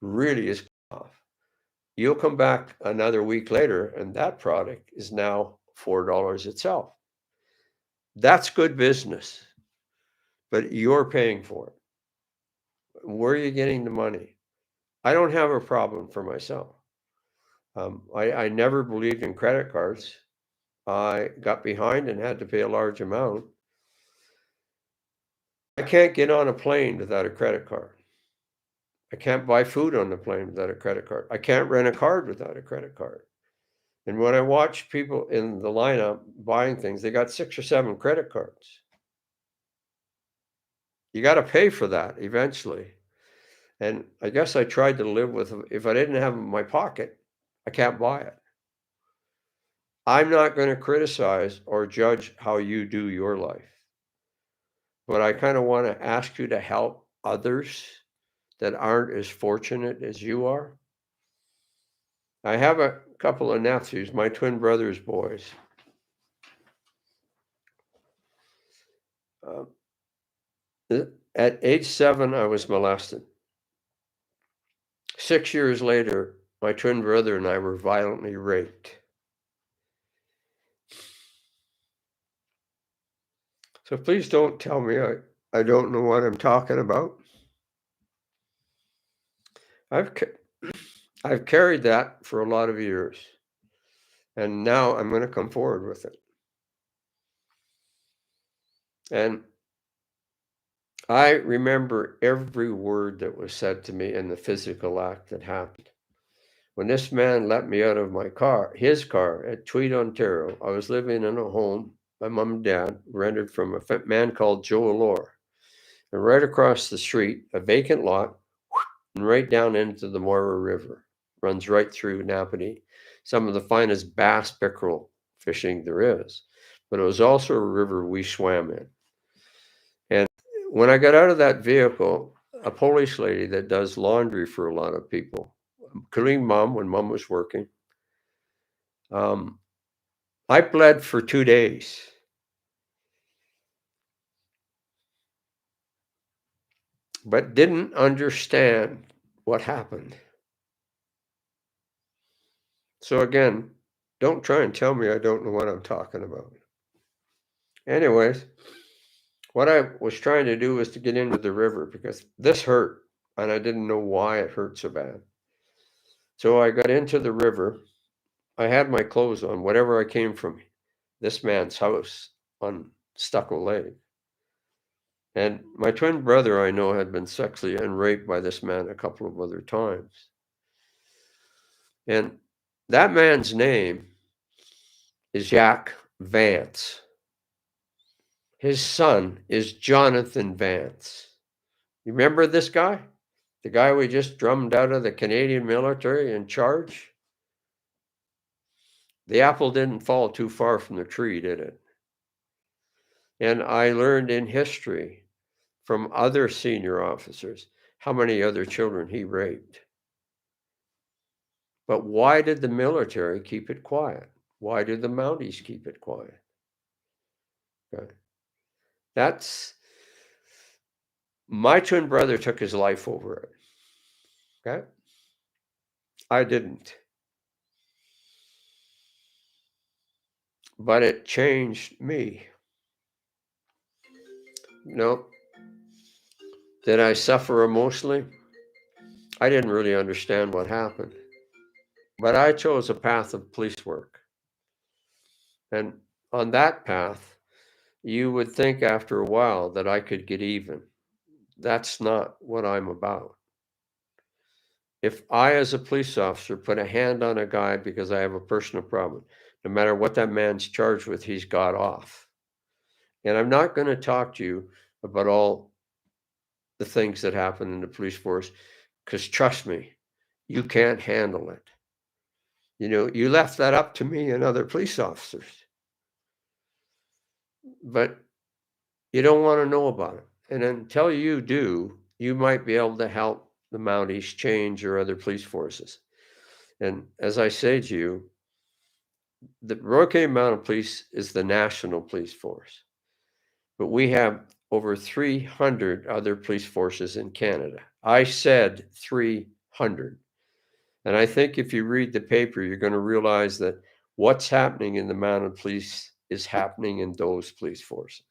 really is off, you'll come back another week later and that product is now $4 itself. That's good business, but you're paying for it. Where are you getting the money? I don't have a problem for myself. I never believed in credit cards. I got behind and had to pay a large amount. I can't get on a plane without a credit card. I can't buy food on the plane without a credit card. I can't rent a car without a credit card. And when I watch people in the lineup buying things, they got 6 or 7 credit cards. You got to pay for that eventually. And I guess I tried to live with, if I didn't have it in my pocket, I can't buy it. I'm not going to criticize or judge how you do your life. But I kind of want to ask you to help others that aren't as fortunate as you are. I have a couple of nephews, my twin brother's boys. At age 7, I was molested. 6 years later, my twin brother and I were violently raped. So please don't tell me I don't know what I'm talking about. I've carried that for a lot of years, and now I'm going to come forward with it. And I remember every word that was said to me in the physical act that happened. When this man let me out of his car at Tweed, Ontario, I was living in a home my mom and dad rented from a man called Joe Allure. And right across the street, a vacant lot, and right down into the Moira River. Runs right through Napanee. Some of the finest bass pickerel fishing there is. But it was also a river we swam in. And when I got out of that vehicle, a Polish lady that does laundry for a lot of people, including Mom when Mom was working. I bled for 2 days. But didn't understand what happened. So again, don't try and tell me I don't know what I'm talking about. Anyways, what I was trying to do was to get into the river because this hurt and I didn't know why it hurt so bad. So I got into the river. I had my clothes on, whatever I came from this man's house on Stucco Lake. And my twin brother, I know, had been sexually and raped by this man a couple of other times. And that man's name is Jack Vance. His son is Jonathan Vance. You remember this guy? The guy we just drummed out of the Canadian military in charge? The apple didn't fall too far from the tree, did it? And I learned in history from other senior officers how many other children he raped. But why did the military keep it quiet? Why did the Mounties keep it quiet? Okay. My twin brother took his life over it. Okay. I didn't. But it changed me. No. Did I suffer emotionally? I didn't really understand what happened. But I chose a path of police work. And on that path, you would think after a while that I could get even. That's not what I'm about. If I, as a police officer, put a hand on a guy because I have a personal problem, no matter what that man's charged with, he's got off. And I'm not going to talk to you about all the things that happen in the police force, because trust me, you can't handle it. You left that up to me and other police officers. But you don't want to know about it. And until you do, you might be able to help the Mounties change or other police forces. And as I say to you, the Royal Canadian Mounted Police is the national police force. But we have over 300 other police forces in Canada. I said 300. And I think if you read the paper, you're going to realize that what's happening in the Mounted Police is happening in those police forces.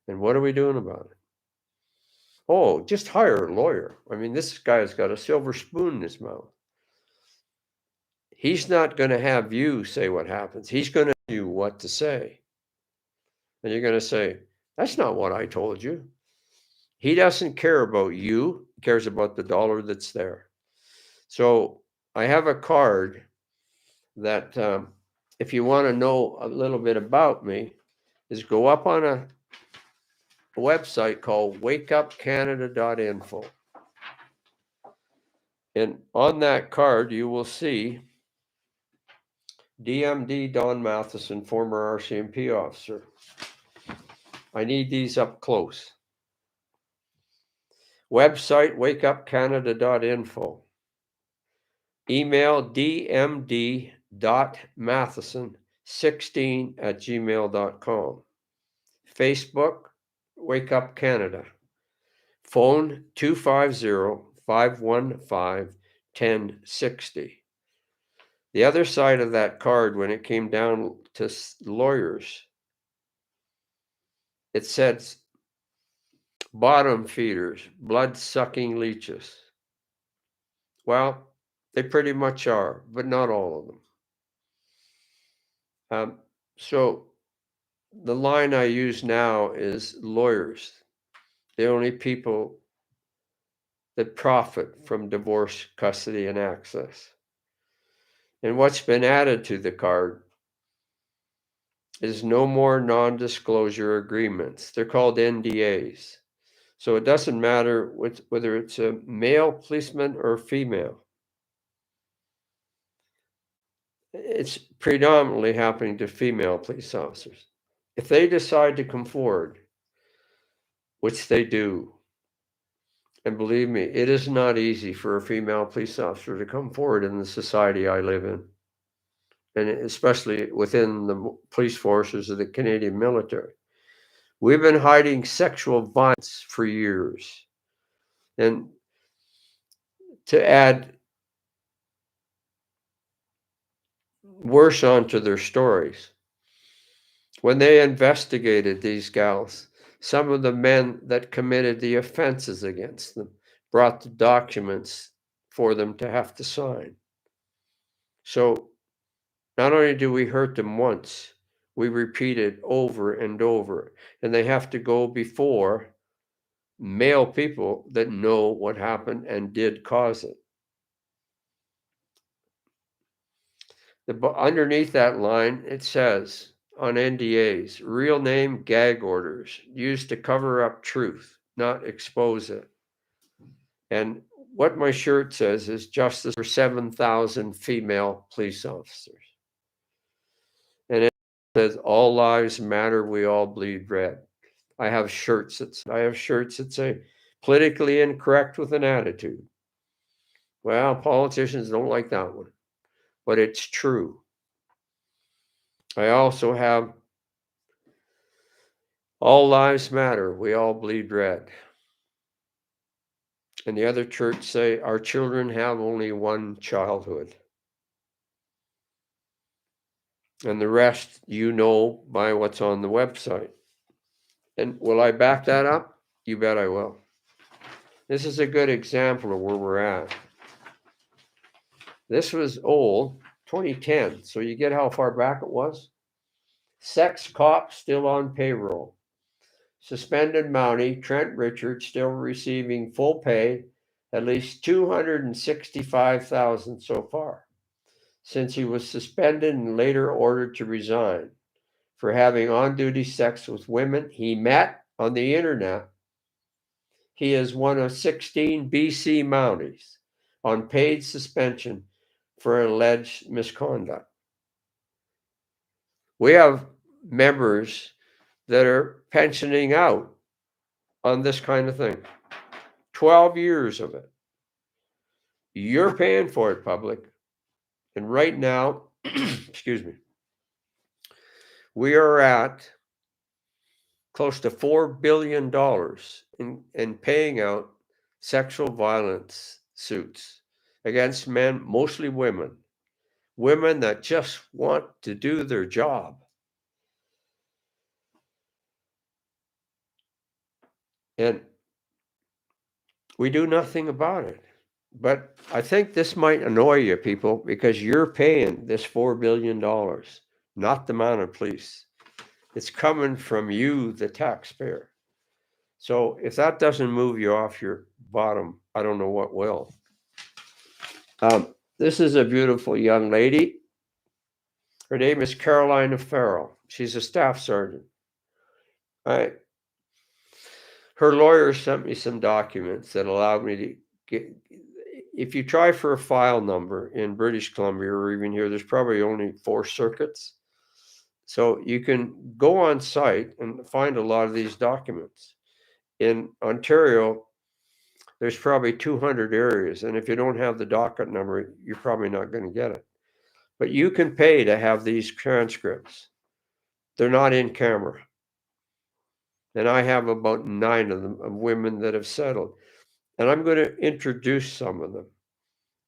And what are we doing about it? Oh, just hire a lawyer. I mean, this guy's got a silver spoon in his mouth. He's not going to have you say what happens. He's going to tell you what to say. And you're going to say, that's not what I told you. He doesn't care about you. He cares about the dollar that's there. So I have a card that if you want to know a little bit about me, is go up on a website called wakeupcanada.info. And on that card, you will see DMD Don Matheson, former RCMP officer. I need these up close. Website wakeupcanada.info. Email dmd.matheson16@gmail.com. Facebook, Wake Up Canada. Phone 250-515-1060. The other side of that card, when it came down to lawyers, it said bottom feeders, blood-sucking leeches. Well, they pretty much are, but not all of them. So the line I use now is lawyers, the only people that profit from divorce, custody, and access. And what's been added to the card is no more non-disclosure agreements. They're called NDAs. So it doesn't matter whether it's a male policeman or female. It's predominantly happening to female police officers. If they decide to come forward, which they do, And believe me, it is not easy for a female police officer to come forward in the society I live in, and especially within the police forces of the Canadian military. We've been hiding sexual violence for years. And to add worse onto their stories, when they investigated these gals, some of the men that committed the offenses against them brought the documents for them to have to sign. So not only do we hurt them once, we repeat it over and over, and they have to go before male people that know what happened and did cause it. Underneath that line, it says on NDAs, real name gag orders used to cover up truth, not expose it. And what my shirt says is justice for 7,000 female police officers. And it says all lives matter, we all bleed red. I have shirts that say politically incorrect with an attitude. Well, politicians don't like that one, but it's true. I also have all lives matter, we all bleed red. And the other church say our children have only one childhood. And the rest you know by what's on the website. And will I back that up? You bet I will. This is a good example of where we're at. This was old, 2010. So you get how far back it was? Sex cop still on payroll. Suspended Mountie Trent Richards still receiving full pay, at least $265,000 so far, since he was suspended and later ordered to resign for having on-duty sex with women he met on the internet. He is one of 16 BC Mounties on paid suspension for alleged misconduct. We have members that are pensioning out on this kind of thing. 12 years of it. You're paying for it, public. And right now, excuse me, we are at close to $4 billion in paying out sexual violence suits against men, mostly women that just want to do their job. And we do nothing about it. But I think this might annoy you people because you're paying this $4 billion, not the mounted police. It's coming from you, the taxpayer. So if that doesn't move you off your bottom, I don't know what will. This is a beautiful young lady. Her name is Carolina Farrell. She's a staff sergeant. Her lawyer sent me some documents that allowed me to get. If you try for a file number in British Columbia or even here, there's probably only 4 circuits. So you can go on site and find a lot of these documents. In Ontario, there's probably 200 areas. And if you don't have the docket number, you're probably not going to get it. But you can pay to have these transcripts. They're not in camera. And I have about 9 of them of women that have settled. And I'm going to introduce some of them.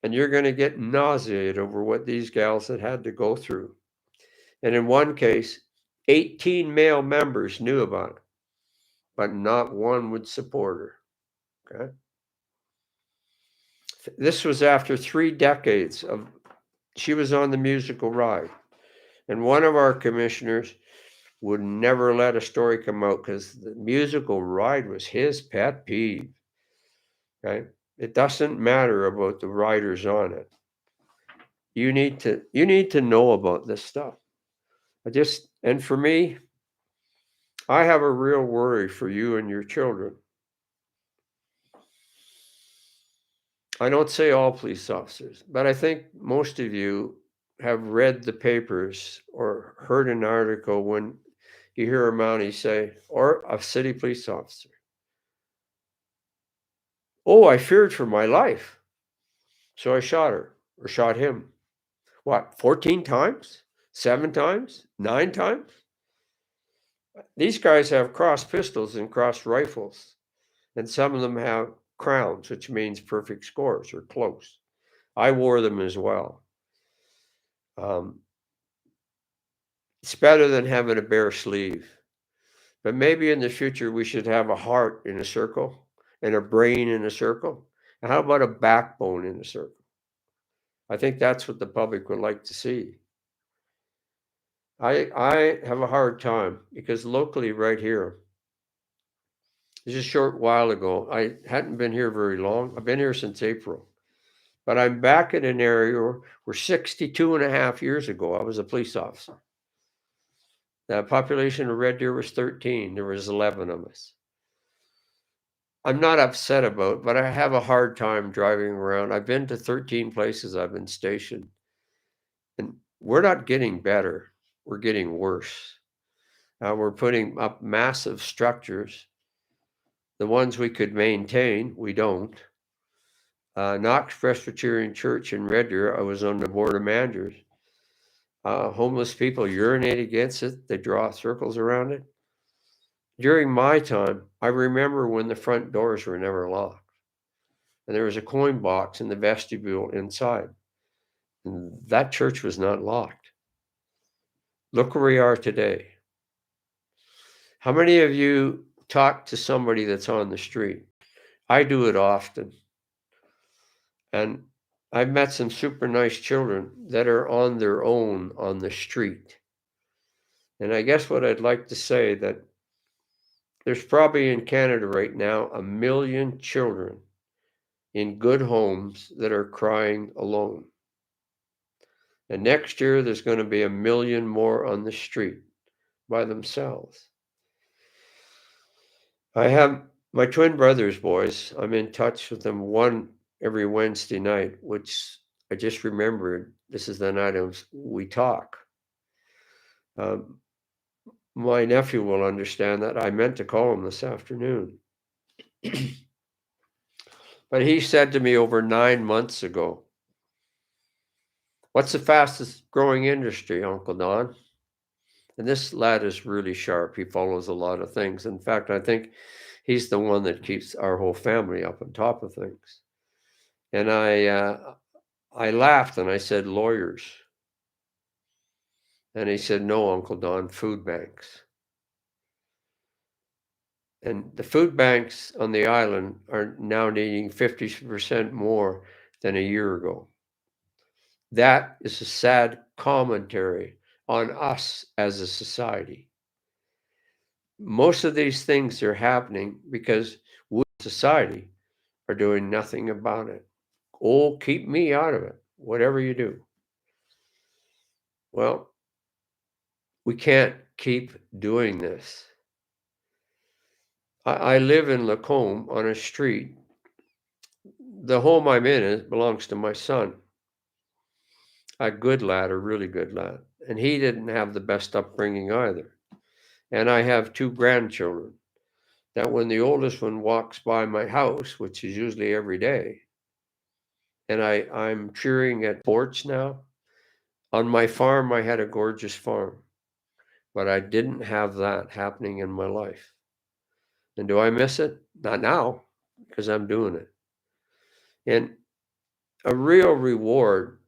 And you're going to get nauseated over what these gals had to go through. And in one case, 18 male members knew about it, but not one would support her. Okay. This was after 3 decades of, she was on the musical ride. And one of our commissioners would never let a story come out because the musical ride was his pet peeve. Okay. It doesn't matter about the riders on it. You need to know about this stuff. And for me, I have a real worry for you and your children. I don't say all police officers, but I think most of you have read the papers or heard an article when you hear a Mountie say, or a city police officer, Oh, I feared for my life. So I shot her or shot him. What, 14 times? 7 times? 9 times? These guys have crossed pistols and crossed rifles, and some of them have crowns, which means perfect scores or close. I wore them as well. It's better than having a bare sleeve. But maybe in the future we should have a heart in a circle and a brain in a circle. And how about a backbone in a circle? I think that's what the public would like to see. I have a hard time because locally right here, just a short while ago, I hadn't been here very long. I've been here since April. But I'm back in an area where 62 and a half years ago, I was a police officer. The population of Red Deer was 13. There was 11 of us. I'm not upset about, but I have a hard time driving around. I've been to 13 places I've been stationed, and we're not getting better. We're getting worse. We're putting up massive structures. The ones we could maintain, we don't. Knox Presbyterian Church in Red Deer, I was on the board of managers. Homeless people urinate against it. They draw circles around it. During my time, I remember when the front doors were never locked. And there was a coin box in the vestibule inside. And that church was not locked. Look where we are today. How many of you talk to somebody that's on the street? I do it often. And I've met some super nice children that are on their own on the street. And I guess what I'd like to say that there's probably in Canada right now 1 million children in good homes that are crying alone. And next year, there's going to be 1 million more on the street by themselves. I have my twin brothers, boys. I'm in touch with them one every Wednesday night, which I just remembered. This is the night we talk. My nephew will understand that. I meant to call him this afternoon. But he said to me over 9 months ago, "What's the fastest growing industry, Uncle Don?" And this lad is really sharp. He follows a lot of things. In fact, I think he's the one that keeps our whole family up on top of things. And I laughed and I said, "Lawyers." And he said, "No, Uncle Don, food banks." And the food banks on the island are now needing 50% more than a year ago. That is a sad commentary on us as a society. Most of these things are happening because we, society, are doing nothing about it. Oh, keep me out of it, whatever you do. Well, we can't keep doing this. I live in Lacombe on a street. The home I'm in belongs to my son. A good lad, a really good lad. And he didn't have the best upbringing either. And I have 2 grandchildren that when the oldest one walks by my house, which is usually every day, and I'm cheering at sports now. On my farm, I had a gorgeous farm, but I didn't have that happening in my life. And do I miss it? Not now, because I'm doing it. And a real reward,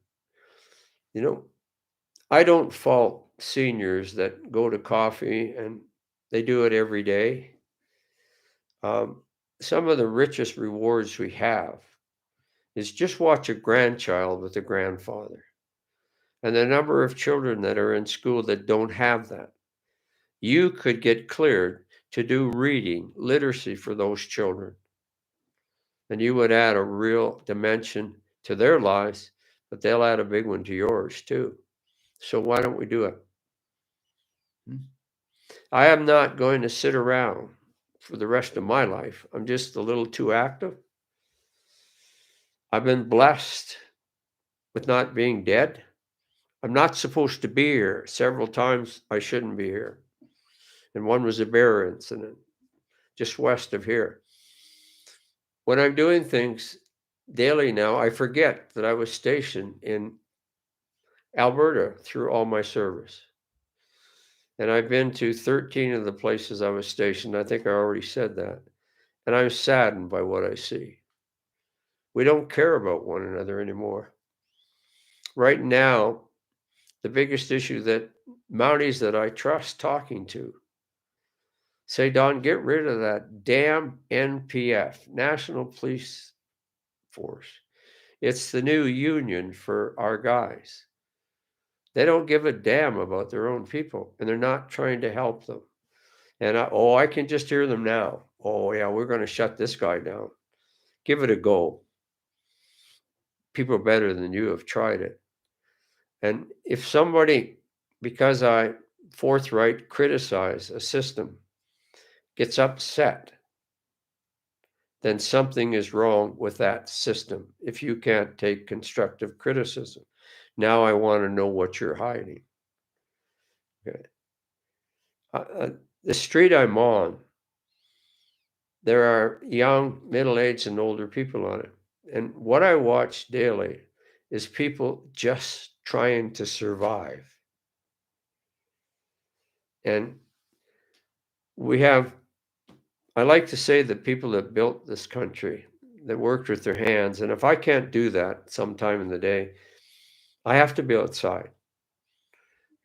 I don't fault seniors that go to coffee and they do it every day. Some of the richest rewards we have is just watch a grandchild with a grandfather. And the number of children that are in school that don't have that. You could get cleared to do reading, literacy for those children. And you would add a real dimension to their lives, but they'll add a big one to yours too. So why don't we do it? I am not going to sit around for the rest of my life. I'm just a little too active. I've been blessed with not being dead. I'm not supposed to be here. Several times I shouldn't be here. And one was a bear incident just west of here. When I'm doing things daily now, I forget that I was stationed in Alberta through all my service. And I've been to 13 of the places I was stationed. I think I already said that. And I'm saddened by what I see. We don't care about one another anymore. Right now, the biggest issue that Mounties that I trust talking to say, Don, get rid of that damn NPF, National Police Force. It's the new union for our guys. They don't give a damn about their own people, and they're not trying to help them. And I can just hear them now. Oh, yeah, we're going to shut this guy down. Give it a go. People better than you have tried it. And if somebody, because I forthright criticize a system, gets upset, then something is wrong with that system if you can't take constructive criticism. Now I want to know what you're hiding. Okay. The street I'm on, there are young, middle-aged, and older people on it. And what I watch daily is people just trying to survive. And I like to say that people that built this country, that worked with their hands, and if I can't do that sometime in the day, I have to be outside.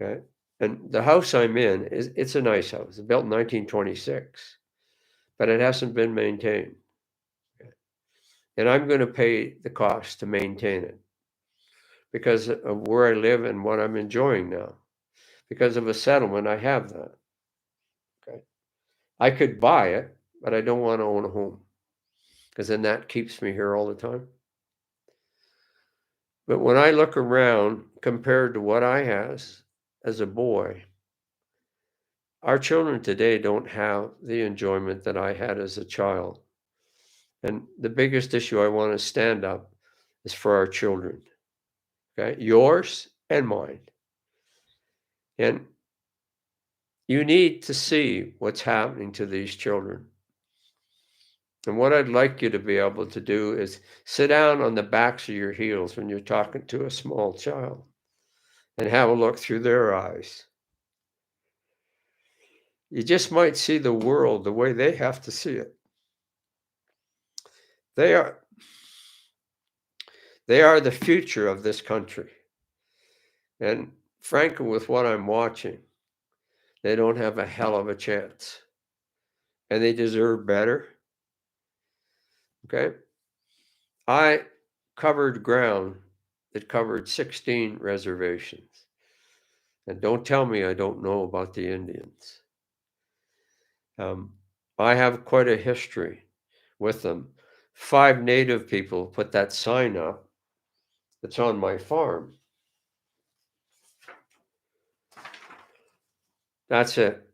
Okay. And the house I'm in it's a nice house. It's built in 1926, but it hasn't been maintained. Okay. And I'm going to pay the cost to maintain it because of where I live and what I'm enjoying now. Because of a settlement, I have that. Okay. I could buy it, but I don't want to own a home because then that keeps me here all the time. But when I look around compared to what I had as a boy, our children today don't have the enjoyment that I had as a child. And the biggest issue I want to stand up is for our children. Okay, yours and mine. And you need to see what's happening to these children. And what I'd like you to be able to do is sit down on the backs of your heels when you're talking to a small child and have a look through their eyes. You just might see the world the way they have to see it. They are the future of this country. And frankly, with what I'm watching, they don't have a hell of a chance. And they deserve better. Okay. I covered ground that covered 16 reservations. And don't tell me I don't know about the Indians. I have quite a history with them. 5 native people put that sign up that's on my farm. That's it.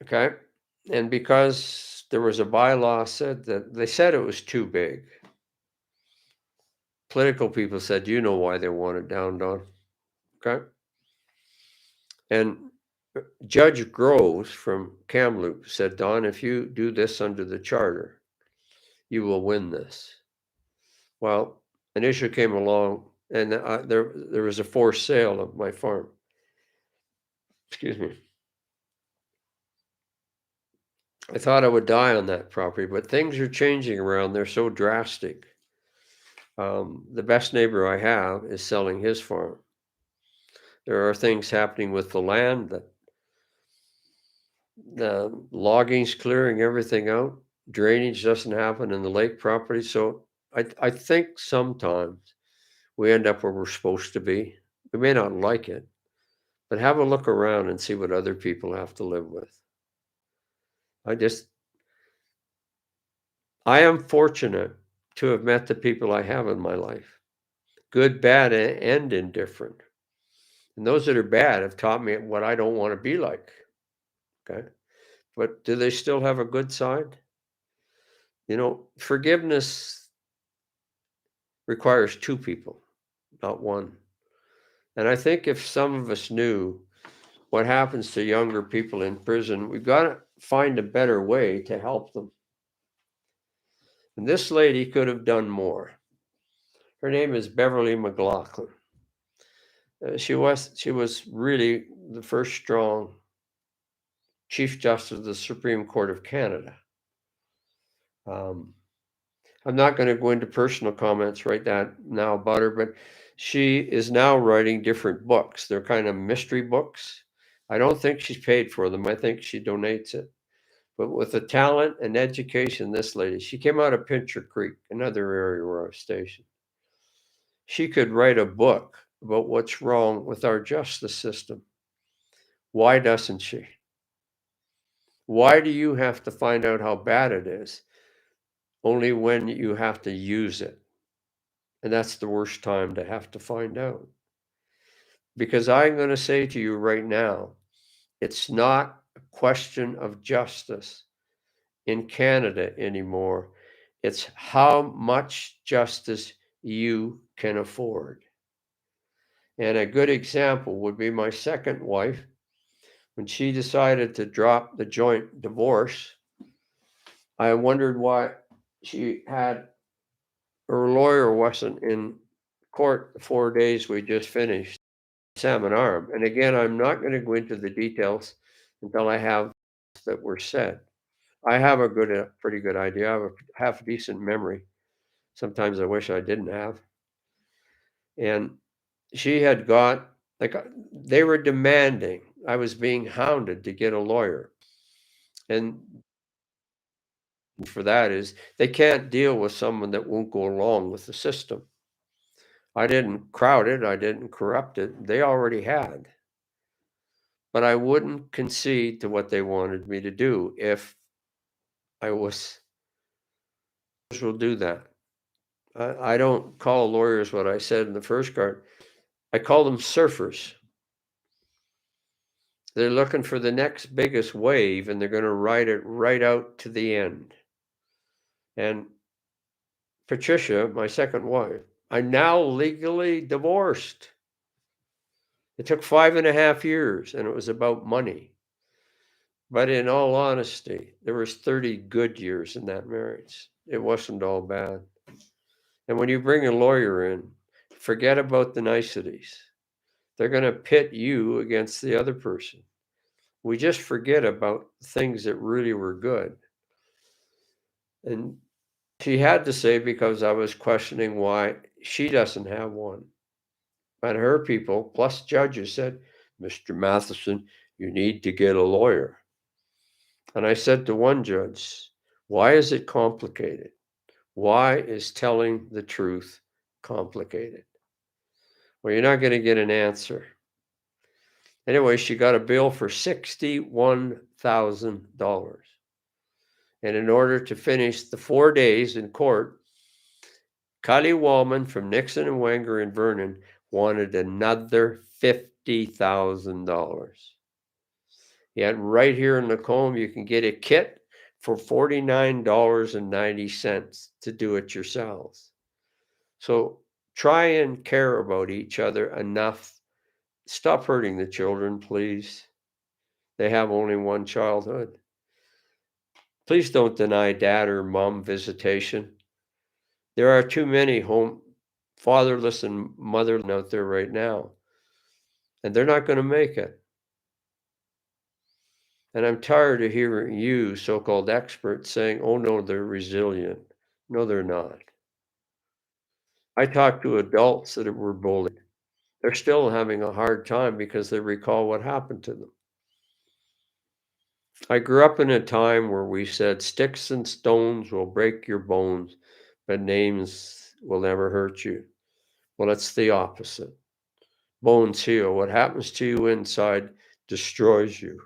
Okay. And because there was a bylaw said that they said it was too big. Political people said, you know why they want it down, Don. Okay. And Judge Groves from Kamloops said, Don, if you do this under the charter, you will win this. Well, an issue came along and there was a forced sale of my farm. Excuse me. I thought I would die on that property, but things are changing around. They're so drastic. The best neighbor I have is selling his farm. There are things happening with the land that the logging's clearing everything out. Drainage doesn't happen in the lake property. So I think sometimes we end up where we're supposed to be. We may not like it, but have a look around and see what other people have to live with. I am fortunate to have met the people I have in my life, good, bad, and indifferent. And those that are bad have taught me what I don't want to be like. Okay. But do they still have a good side? Forgiveness requires 2 people, not 1. And I think if some of us knew what happens to younger people in prison, we've got to find a better way to help them. And this lady could have done more. Her name is Beverly McLaughlin. She was really the first strong Chief Justice of the Supreme Court of Canada. Um, I'm not going to go into personal comments right now about her, but she is now writing different books. They're kind of mystery books. I don't think she's paid for them. I think she donates it. But with the talent and education, this lady, she came out of Pincher Creek, another area where I was stationed. She could write a book about what's wrong with our justice system. Why doesn't she? Why do you have to find out how bad it is only when you have to use it? And that's the worst time to have to find out. Because I'm going to say to you right now, it's not a question of justice in Canada anymore. It's how much justice you can afford. And a good example would be my second wife. When she decided to drop the joint divorce, I wondered why she had her lawyer wasn't in court the 4 days we just finished, Sam and Arm. And again, I'm not going to go into the details until I have that were said. I have a pretty good idea. I have a half decent memory. Sometimes I wish I didn't have. And she had got, like, they were demanding. I was being hounded to get a lawyer. And for that is they can't deal with someone that won't go along with the system. I didn't crowd it, I didn't corrupt it. They already had. But I wouldn't concede to what they wanted me to do if I was will do that. I don't call lawyers what I said in the first card. I call them surfers. They're looking for the next biggest wave and they're going to ride it right out to the end. And Patricia, my second wife, I'm now legally divorced. It took 5.5 years and it was about money. But in all honesty, there was 30 good years in that marriage. It wasn't all bad. And when you bring a lawyer in, forget about the niceties. They're going to pit you against the other person. We just forget about things that really were good. And she had to say, because I was questioning why she doesn't have one. And her people, plus judges, said, Mr. Matheson, you need to get a lawyer. And I said to one judge, why is it complicated? Why is telling the truth complicated? Well, you're not going to get an answer. Anyway, she got a bill for $61,000. And in order to finish the 4 days in court, Kylie Wallman from Nixon and Wenger and Vernon wanted another $50,000. Yet right here in Lacombe, you can get a kit for $49.90 to do it yourselves. So try and care about each other enough. Stop hurting the children, please. They have only one childhood. Please don't deny dad or mom visitation. There are too many fatherless and motherless out there right now, and they're not going to make it. And I'm tired of hearing you, so-called experts, saying, oh, no, they're resilient. No, they're not. I talk to adults that were bullied. They're still having a hard time because they recall what happened to them. I grew up in a time where we said, sticks and stones will break your bones, but names will never hurt you. Well, it's the opposite. Bones heal. What happens to you inside destroys you.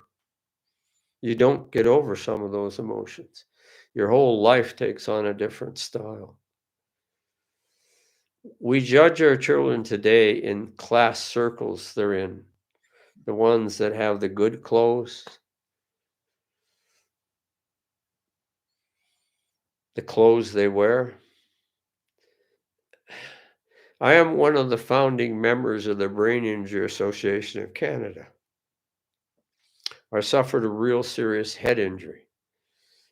You don't get over some of those emotions. Your whole life takes on a different style. We judge our children today in class circles they're in. The ones that have the good clothes, the clothes they wear. I am one of the founding members of the Brain Injury Association of Canada. I suffered a real serious head injury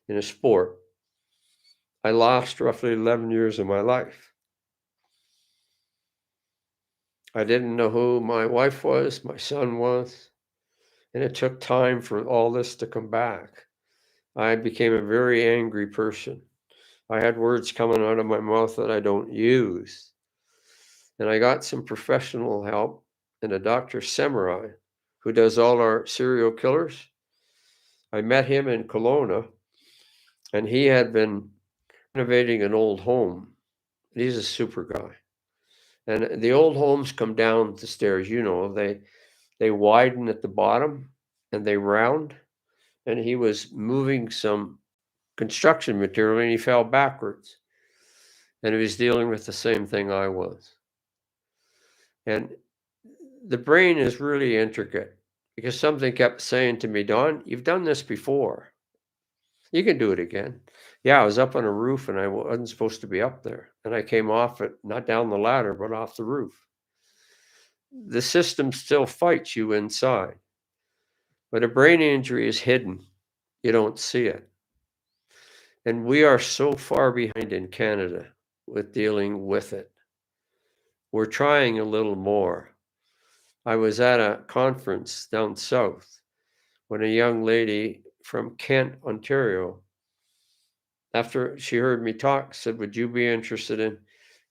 in a sport. I lost roughly 11 years of my life. I didn't know who my wife was, my son was, and it took time for all this to come back. I became a very angry person. I had words coming out of my mouth that I don't use. And I got some professional help and a Dr. Samurai who does all our serial killers. I met him in Kelowna, and he had been renovating an old home. He's a super guy. And the old homes come down the stairs, they widen at the bottom and they round. And he was moving some construction material and he fell backwards. And he was dealing with the same thing I was. And the brain is really intricate because something kept saying to me, Don, you've done this before. You can do it again. Yeah, I was up on a roof and I wasn't supposed to be up there. And I came off it, not down the ladder, but off the roof. The system still fights you inside, but a brain injury is hidden. You don't see it. And we are so far behind in Canada with dealing with it. We're trying a little more. I was at a conference down south when a young lady from Kent, Ontario, after she heard me talk, said, would you be interested in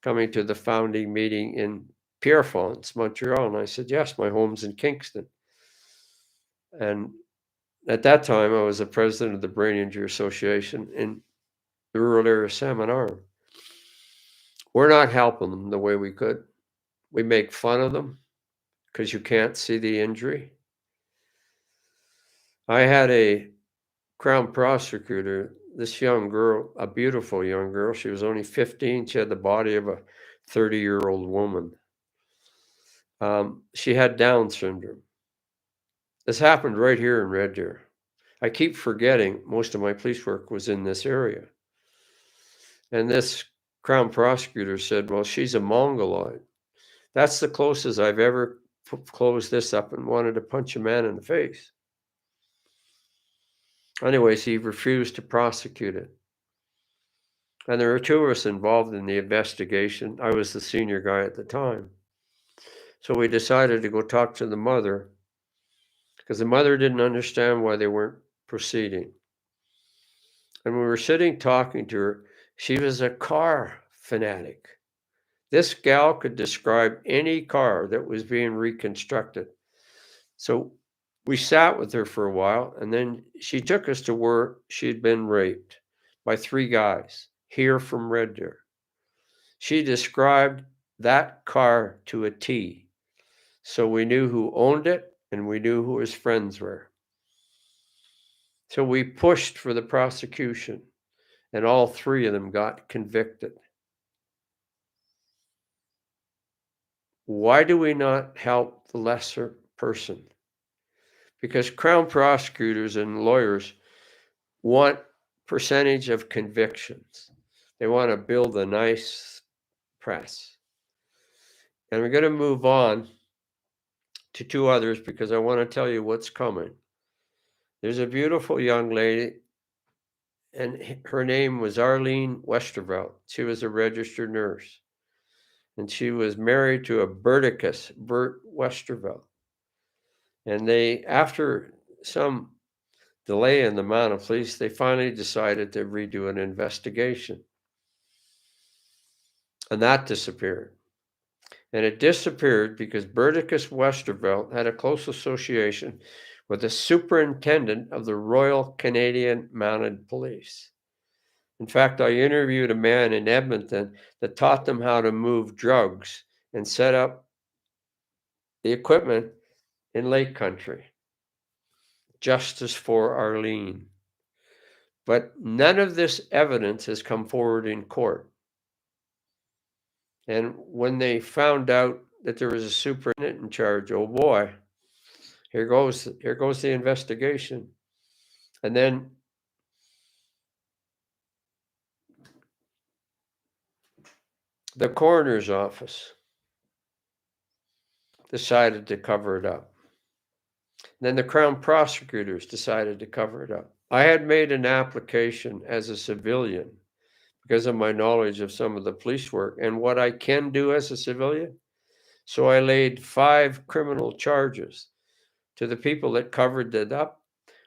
coming to the founding meeting in Pierrefonds, Montreal? And I said, yes, my home's in Kingston. And at that time, I was the president of the Brain Injury Association in the rural area of Salmon Arm. We're not helping them the way we could. We make fun of them because you can't see the injury. I had a Crown prosecutor, this young girl, a beautiful young girl. She was only 15. She had the body of a 30-year-old woman. She had Down syndrome. This happened right here in Red Deer. I keep forgetting most of my police work was in this area. And this Crown prosecutor said, well, she's a mongoloid. That's the closest I've ever closed this up and wanted to punch a man in the face. Anyways, he refused to prosecute it. And there were two of us involved in the investigation. I was the senior guy at the time. So we decided to go talk to the mother because the mother didn't understand why they weren't proceeding. And we were sitting talking to her. She was a car fanatic. This gal could describe any car that was being reconstructed. So we sat with her for a while, and then she took us to where she'd been raped by 3 guys here from Red Deer. She described that car to a T. So we knew who owned it and we knew who his friends were. So we pushed for the prosecution, and all 3 of them got convicted. Why do we not help the lesser person? Because Crown prosecutors and lawyers want percentage of convictions. They want to build a nice press. And we're going to move on to 2 others because I want to tell you what's coming. There's a beautiful young lady, and her name was Arlene Westervelt. She was a registered nurse, and she was married to a Berticus, Bert Westervelt. And they, after some delay in the Mounted Police, they finally decided to redo an investigation. And that disappeared. And it disappeared because Berticus Westervelt had a close association with the superintendent of the Royal Canadian Mounted Police. In fact, I interviewed a man in Edmonton that taught them how to move drugs and set up the equipment in Lake Country. Justice for Arlene. But none of this evidence has come forward in court. And when they found out that there was a superintendent in charge, oh boy, here goes the investigation. And then the coroner's office decided to cover it up. And then the Crown prosecutors decided to cover it up. I had made an application as a civilian because of my knowledge of some of the police work and what I can do as a civilian. So I laid 5 criminal charges to the people that covered it up.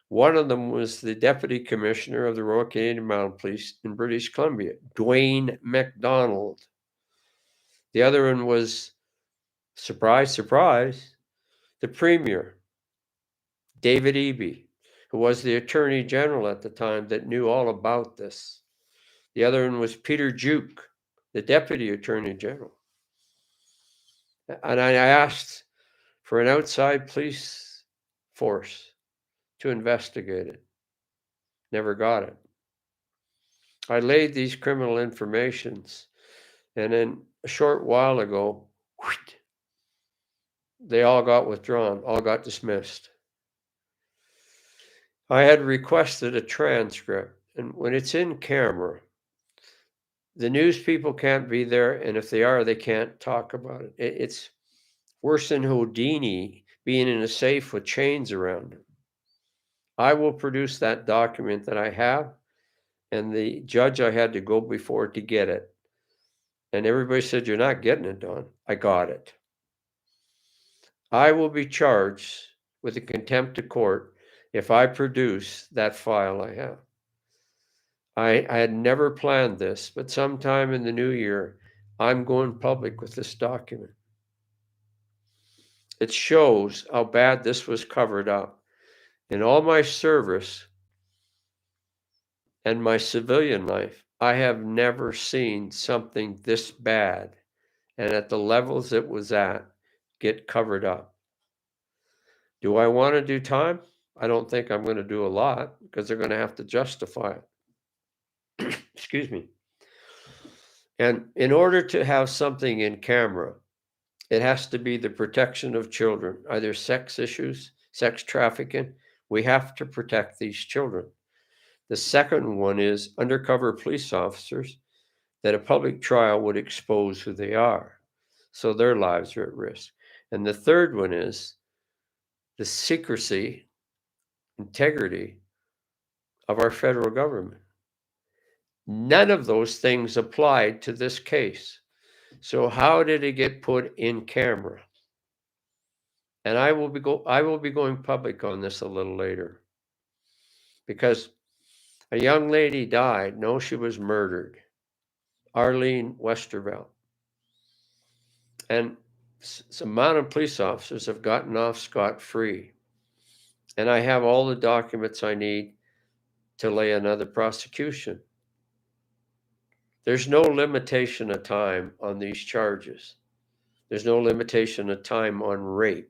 One of them was the Deputy Commissioner of the Royal Canadian Mounted Police in British Columbia, Dwayne MacDonald. The other one was, surprise, surprise, the Premier, David Eby, who was the Attorney General at the time that knew all about this. The other one was Peter Duke, the Deputy Attorney General. And I asked for an outside police force to investigate it. Never got it. I laid these criminal informations, and then a short while ago, they all got withdrawn, all got dismissed. I had requested a transcript, and when it's in camera, the news people can't be there, and if they are, they can't talk about it. It's worse than Houdini being in a safe with chains around him. I will produce that document that I have, and the judge I had to go before to get it. And everybody said, "You're not getting it, Don." I got it. I will be charged with a contempt of court if I produce that file I have. I had never planned this, but sometime in the new year, I'm going public with this document. It shows how bad this was covered up. In all my service and my civilian life, I have never seen something this bad and at the levels it was at get covered up. Do I want to do time? I don't think I'm going to do a lot because they're going to have to justify it. Excuse me. And in order to have something in camera, it has to be the protection of children, either sex issues, sex trafficking. We have to protect these children. The second one is undercover police officers that a public trial would expose who they are. So their lives are at risk. And the third one is the secrecy, integrity of our federal government. None of those things applied to this case. So how did it get put in camera? And I will be going public on this a little later, because a young lady died. No, she was murdered. Arlene Westervelt. And some mounted police officers have gotten off scot-free. And I have all the documents I need to lay another prosecution. There's no limitation of time on these charges. There's no limitation of time on rape.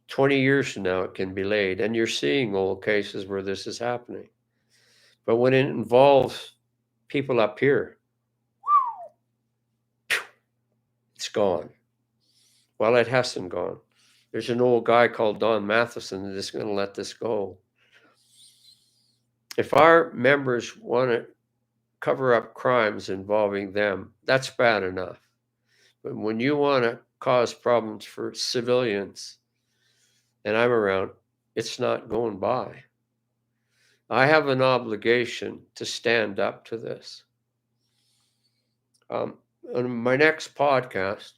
20 years from now, it can be laid. And you're seeing old cases where this is happening. But when it involves people up here, it's gone. Well, it hasn't gone. There's an old guy called Don Matheson that is going to let this go. If our members want to cover up crimes involving them, that's bad enough. But when you want to cause problems for civilians, and I'm around, it's not going by. I have an obligation to stand up to this. On my next podcast,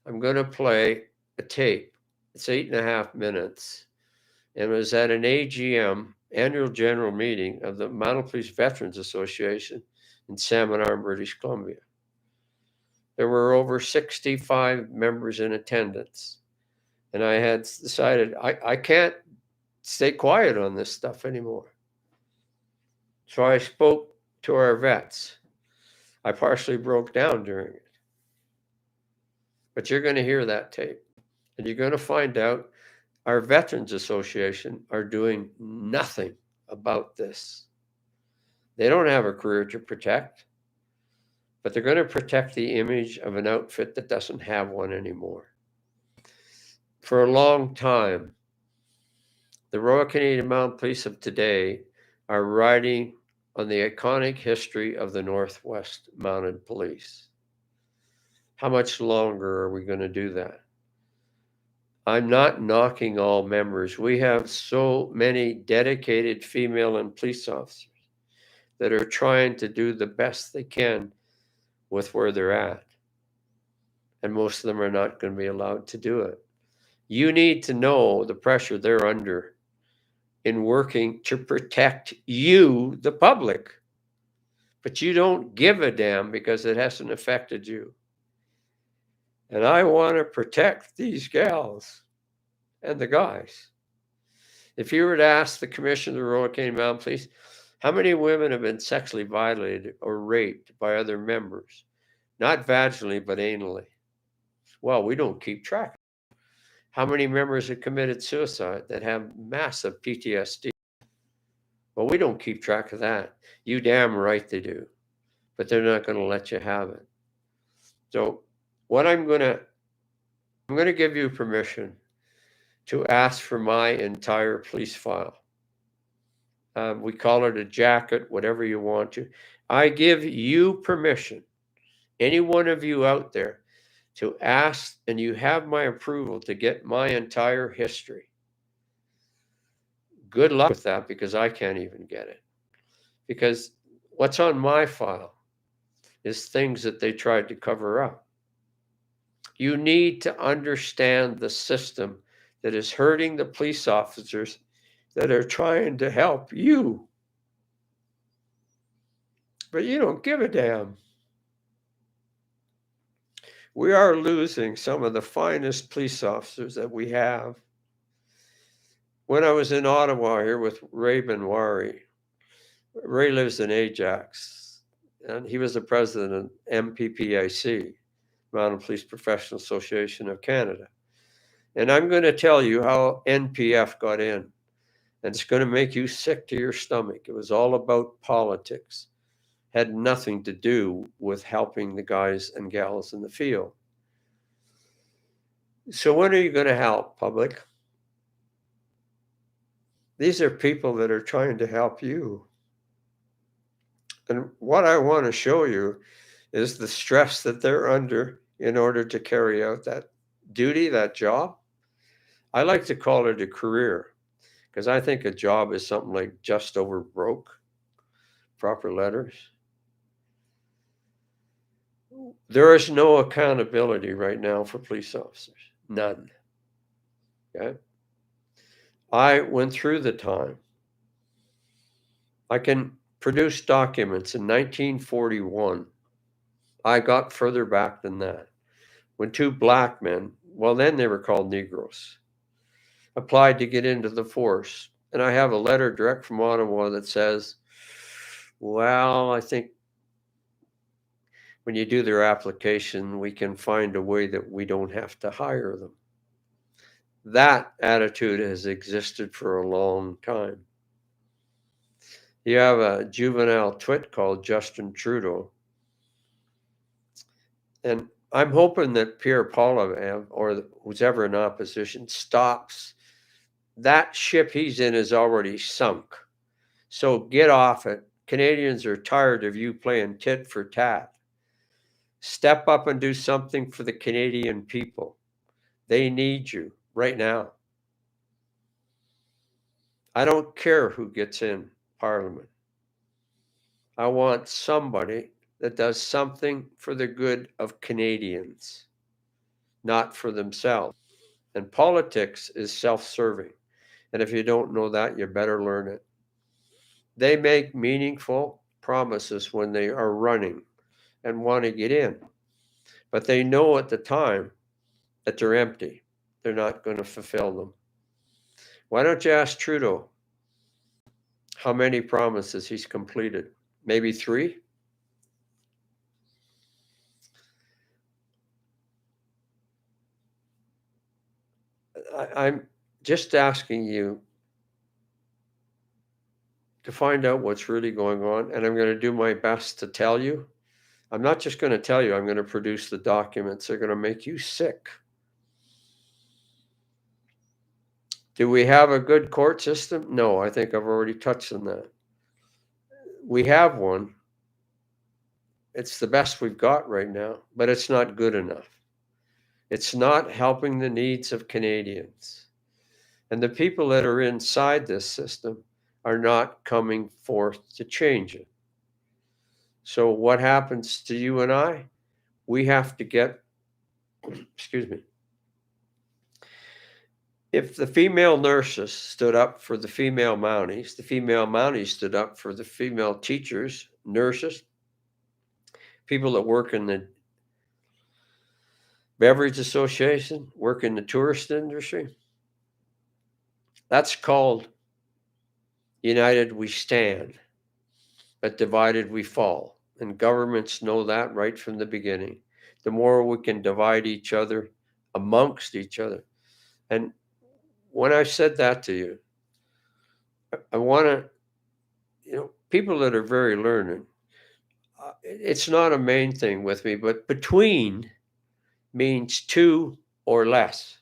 I'm going to play a tape. It's 8.5 minutes. And it was at an AGM, annual general meeting of the Mounted Police Veterans Association in Salmon Arm, British Columbia. There were over 65 members in attendance. And I had decided I can't stay quiet on this stuff anymore. So I spoke to our vets. I partially broke down during it. But you're going to hear that tape. And you're going to find out our Veterans Association are doing nothing about this. They don't have a career to protect, but they're going to protect the image of an outfit that doesn't have one anymore. For a long time, the Royal Canadian Mounted Police of today are riding on the iconic history of the Northwest Mounted Police. How much longer are we going to do that? I'm not knocking all members. We have so many dedicated female and police officers that are trying to do the best they can with where they're at. And most of them are not going to be allowed to do it. You need to know the pressure they're under in working to protect you, the public. But you don't give a damn because it hasn't affected you. And I want to protect these gals and the guys. If you were to ask the commissioner of the Royal Canadian Mounted Police, how many women have been sexually violated or raped by other members? Not vaginally, but anally. Well, we don't keep track. How many members have committed suicide that have massive PTSD? Well, we don't keep track of that. You damn right they do. But they're not going to let you have it. So what I'm going to give you permission to ask for my entire police file. We call it a jacket, whatever you want to. I give you permission, any one of you out there, to ask, and you have my approval to get my entire history. Good luck with that, because I can't even get it. Because what's on my file is things that they tried to cover up. You need to understand the system that is hurting the police officers that are trying to help you. But you don't give a damn. We are losing some of the finest police officers that we have. When I was in Ottawa here with Ray Benwari, Ray lives in Ajax, and he was the president of MPPIC, Mounted Police Professional Association of Canada. And I'm going to tell you how NPF got in, and it's going to make you sick to your stomach. It was all about politics. Had nothing to do with helping the guys and gals in the field. So when are you going to help, public? These are people that are trying to help you. And what I want to show you is the stress that they're under in order to carry out that duty, that job. I like to call it a career, because I think a job is something like just over broke, proper letters. There is no accountability right now for police officers. None. Okay? I went through the time. I can produce documents in 1941. I got further back than that. When two black men, well, then they were called Negroes, applied to get into the force. And I have a letter direct from Ottawa that says, well, I think when you do their application, we can find a way that we don't have to hire them. That attitude has existed for a long time. You have a juvenile twit called Justin Trudeau. And I'm hoping that Pierre Poilievre, or who's ever in opposition, stops. That ship he's in is already sunk. So get off it. Canadians are tired of you playing tit for tat. Step up and do something for the Canadian people. They need you right now. I don't care who gets in Parliament. I want somebody that does something for the good of Canadians, not for themselves. And politics is self-serving. And if you don't know that, you better learn it. They make meaningful promises when they are running and want to get in. But they know at the time that they're empty. They're not going to fulfill them. Why don't you ask Trudeau how many promises he's completed? Maybe 3? I'm just asking you to find out what's really going on, and I'm going to do my best to tell you. I'm not just going to tell you, I'm going to produce the documents. They're going to make you sick. Do we have a good court system? No, I think I've already touched on that. We have one. It's the best we've got right now, but it's not good enough. It's not helping the needs of Canadians. And the people that are inside this system are not coming forth to change it. So what happens to you and I? We have to get, excuse me, if the female nurses stood up for the female Mounties, the female Mounties stood up for the female teachers, nurses, people that work in the beverage association, work in the tourist industry. That's called united we stand, but divided we fall. And governments know that right from the beginning. The more we can divide each other amongst each other. And when I said that to you, I want to, people that are very learned, it's not a main thing with me, but between means two or less.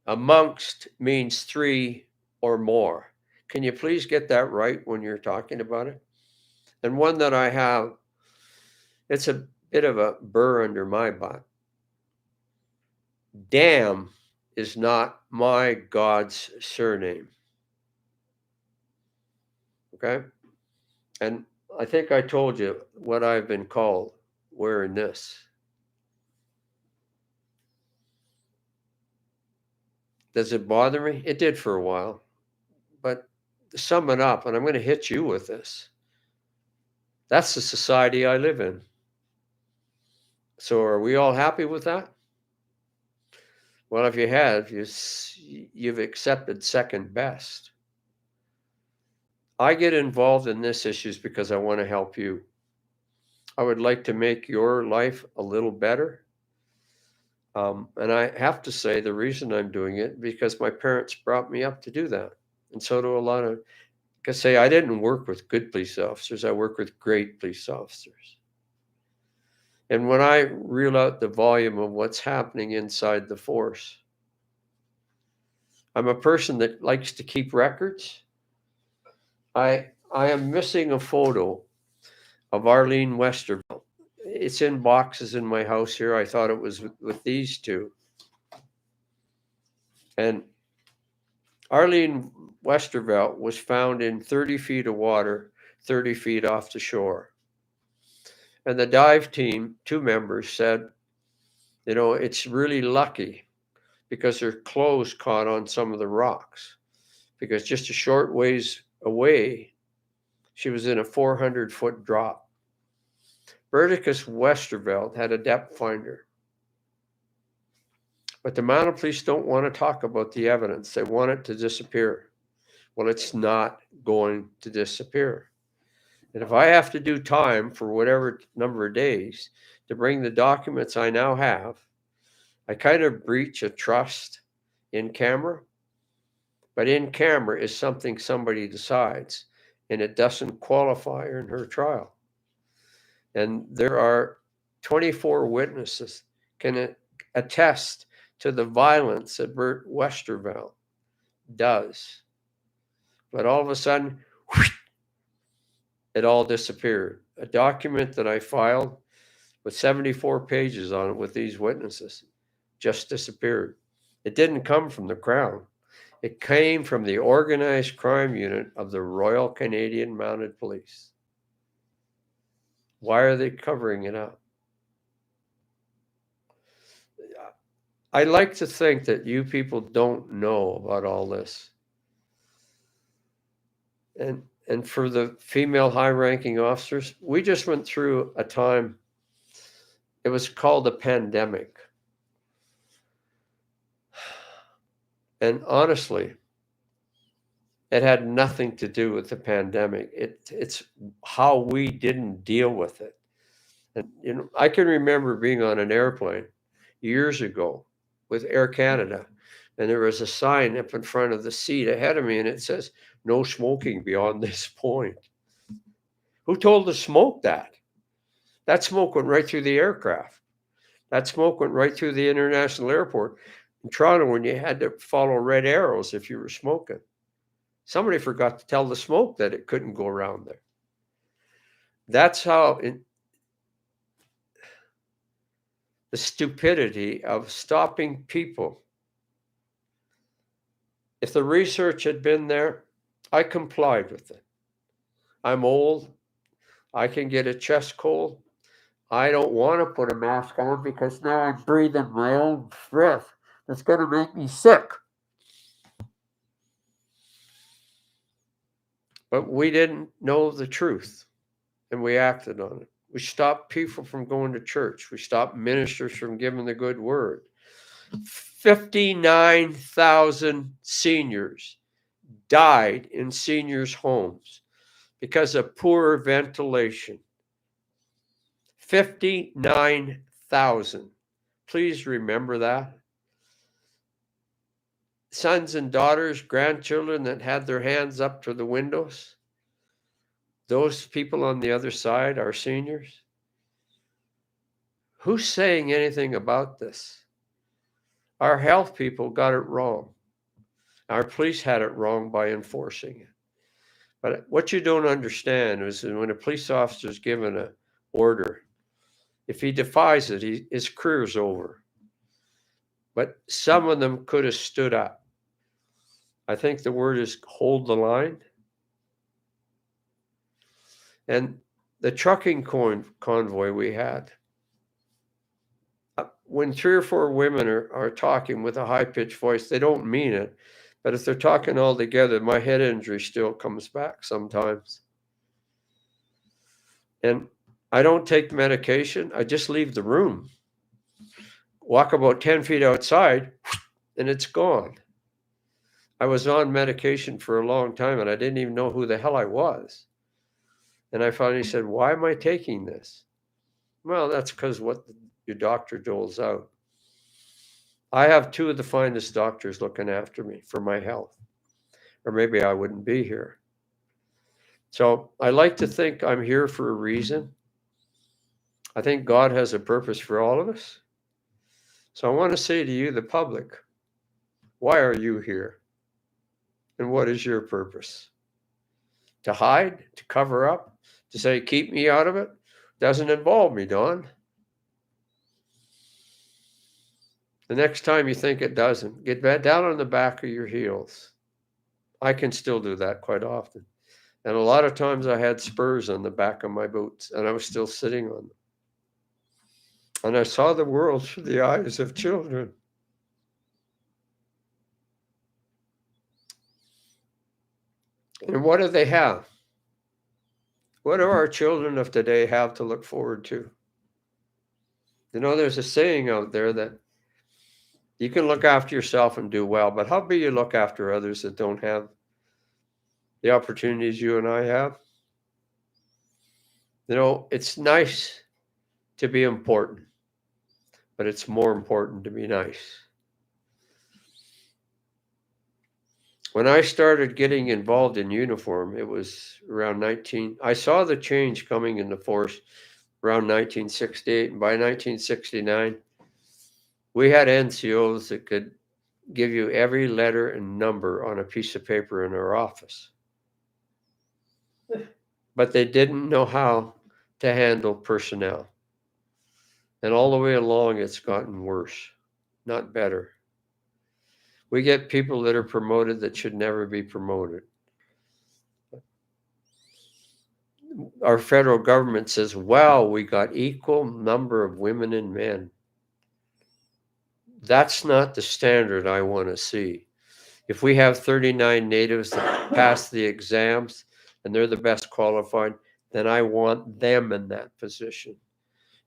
Amongst means three or more. Can you please get that right when you're talking about it? And one that I have, it's a bit of a burr under my butt. Damn is not my God's surname. Okay? And I think I told you what I've been called wearing this. Does it bother me? It did for a while. But to sum it up, and I'm going to hit you with this, that's the society I live in. So are we all happy with that? Well, if you have, you've accepted second best. I get involved in this issues because I want to help you. I would like to make your life a little better. And I have to say the reason I'm doing it because my parents brought me up to do that. And so do a lot of, because say I didn't work with good police officers. I work with great police officers. And when I reel out the volume of what's happening inside the force, I'm a person that likes to keep records. I am missing a photo of Arlene Westervelt. It's in boxes in my house here. I thought it was with these two. And Arlene Westervelt was found in 30 feet of water, 30 feet off the shore. And the dive team, 2 members, said, it's really lucky because her clothes caught on some of the rocks. Because just a short ways away, she was in a 400-foot drop. Verticus Westervelt had a depth finder. But the Mounted Police don't want to talk about the evidence. They want it to disappear. Well, it's not going to disappear. And if I have to do time for whatever number of days to bring the documents I now have, I kind of breach a trust in camera. But in camera is something somebody decides, and it doesn't qualify in her trial. And there are 24 witnesses can attest to the violence that Bert Westervelt does. But all of a sudden, whoosh, it all disappeared. A document that I filed with 74 pages on it with these witnesses just disappeared. It didn't come from the Crown. It came from the organized crime unit of the Royal Canadian Mounted Police. Why are they covering it up? I like to think that you people don't know about all this. And for the female high-ranking officers, we just went through a time, it was called a pandemic. And honestly, it had nothing to do with the pandemic. It's how we didn't deal with it. And I can remember being on an airplane years ago with Air Canada, and there was a sign up in front of the seat ahead of me, and it says, "No smoking beyond this point." Who told to smoke that? That smoke went right through the aircraft. That smoke went right through the international airport in Toronto when you had to follow red arrows if you were smoking. Somebody forgot to tell the smoke that it couldn't go around there. That's how the stupidity of stopping people. If the research had been there, I complied with it. I'm old. I can get a chest cold. I don't want to put a mask on because now I'm breathing my own breath. That's going to make me sick. But we didn't know the truth, and we acted on it. We stopped people from going to church. We stopped ministers from giving the good word. 59,000 seniors died in seniors' homes because of poor ventilation. 59,000. Please remember that. Sons and daughters, grandchildren that had their hands up to the windows. Those people on the other side are seniors. Who's saying anything about this? Our health people got it wrong. Our police had it wrong by enforcing it. But what you don't understand is that when a police officer is given an order, if he defies it, his career's over. But some of them could have stood up. I think the word is hold the line. And the trucking convoy we had, when 3 or 4 women are talking with a high-pitched voice, they don't mean it. But if they're talking all together, my head injury still comes back sometimes. And I don't take medication. I just leave the room. Walk about 10 feet outside, and it's gone. I was on medication for a long time, and I didn't even know who the hell I was. And I finally said, why am I taking this? Well, that's because what your doctor doles out. I have 2 of the finest doctors looking after me for my health, or maybe I wouldn't be here. So I like to think I'm here for a reason. I think God has a purpose for all of us. So I want to say to you, the public, why are you here? And what is your purpose? To hide, to cover up, to say, keep me out of it? Doesn't involve me, Don. The next time you think it doesn't, get back down on the back of your heels. I can still do that quite often. And a lot of times I had spurs on the back of my boots, and I was still sitting on them. And I saw the world through the eyes of children. And what do they have? What do our children of today have to look forward to? You know, there's a saying out there that you can look after yourself and do well, but how about you look after others that don't have the opportunities you and I have? You know, it's nice to be important, but it's more important to be nice. When I started getting involved in uniform, it was around I saw the change coming in the force around 1968. And by 1969, we had NCOs that could give you every letter and number on a piece of paper in our office. But they didn't know how to handle personnel. And all the way along, it's gotten worse, not better. We get people that are promoted that should never be promoted. Our federal government says, well, we got equal number of women and men. That's not the standard I want to see. If we have 39 natives that pass the exams and they're the best qualified, then I want them in that position.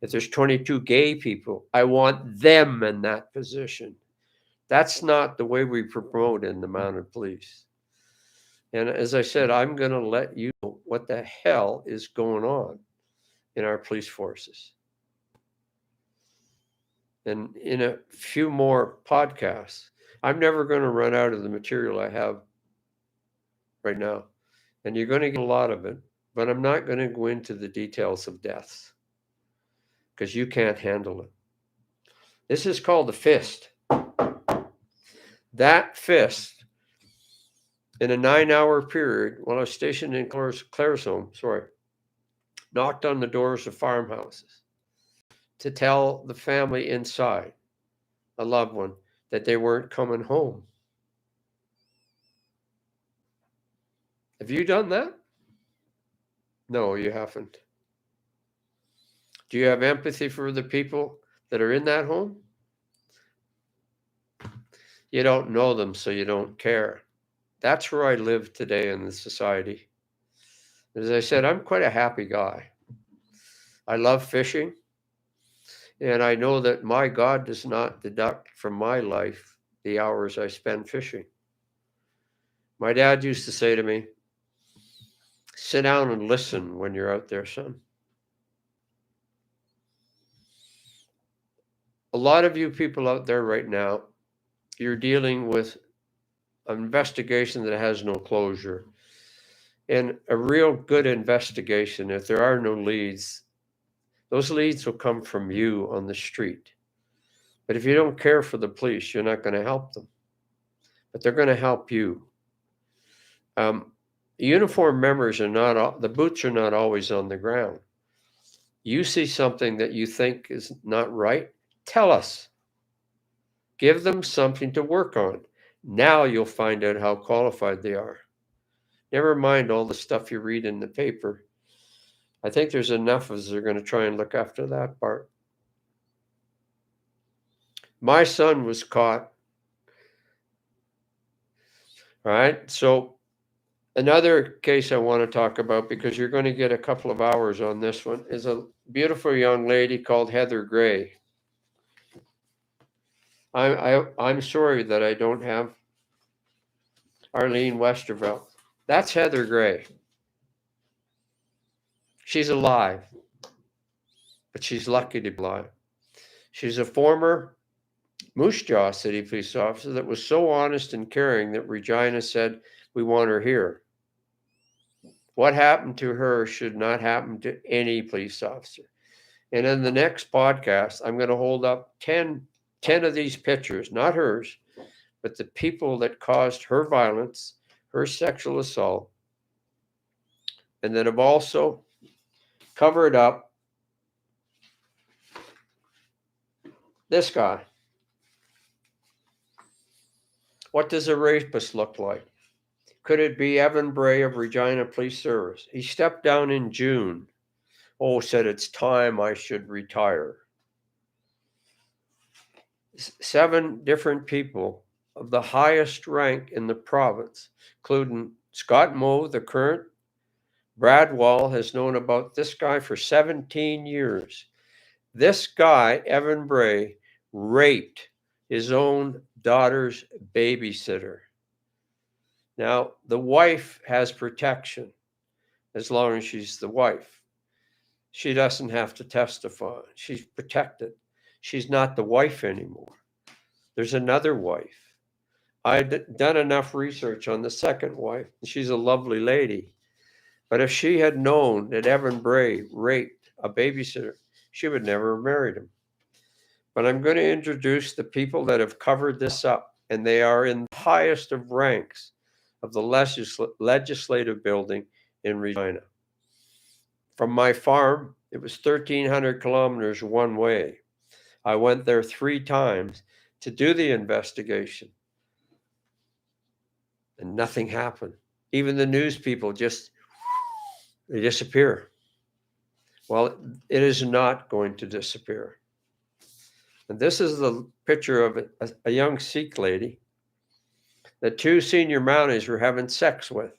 If there's 22 gay people, I want them in that position. That's not the way we promote in the mounted police. And as I said, I'm going to let you know what the hell is going on in our police forces. And in a few more podcasts, I'm never going to run out of the material I have right now. And you're going to get a lot of it, but I'm not going to go into the details of deaths because you can't handle it. This is called the fist. That fist, in a 9-hour period, while I was stationed in Claresholm, knocked on the doors of farmhouses to tell the family inside, a loved one, that they weren't coming home. Have you done that? No, you haven't. Do you have empathy for the people that are in that home? You don't know them, so you don't care. That's where I live today in the society. As I said, I'm quite a happy guy. I love fishing, and I know that my God does not deduct from my life the hours I spend fishing. My dad used to say to me, sit down and listen when you're out there, son. A lot of you people out there right now, you're dealing with an investigation that has no closure. And a real good investigation, if there are no leads, those leads will come from you on the street. But if you don't care for the police, you're not going to help them. But they're going to help you. Uniform members are not, the boots are not always on the ground. You see something that you think is not right, tell us. Give them something to work on. Now you'll find out how qualified they are. Never mind all the stuff you read in the paper. I think there's enough of us that are going to try and look after that part. My son was caught. All right. So another case I want to talk about, because you're going to get a couple of hours on this one, is a beautiful young lady called Heather Gray. I'm sorry that I don't have Arlene Westervelt. That's Heather Gray. She's alive, but she's lucky to be alive. She's a former Moose Jaw City police officer that was so honest and caring that Regina said, we want her here. What happened to her should not happen to any police officer. And in the next podcast, I'm going to hold up 10 of these pictures, not hers, but the people that caused her violence, her sexual assault, and that have also covered up this guy. What does a rapist look like? Could it be Evan Bray of Regina Police Service? He stepped down in June. Oh, said it's time I should retire. 7 different people of the highest rank in the province, including Scott Moe, the current. Brad Wall has known about this guy for 17 years. This guy, Evan Bray, raped his own daughter's babysitter. Now, the wife has protection as long as she's the wife. She doesn't have to testify. She's protected. She's not the wife anymore. There's another wife. I'd done enough research on the second wife. She's a lovely lady. But if she had known that Evan Bray raped a babysitter, she would never have married him. But I'm going to introduce the people that have covered this up, and they are in the highest of ranks of the legislative building in Regina. From my farm, it was 1,300 kilometers one way. I went there 3 times to do the investigation, and nothing happened. Even the news people they disappear. Well, it is not going to disappear. And this is the picture of a young Sikh lady that 2 senior Mounties were having sex with.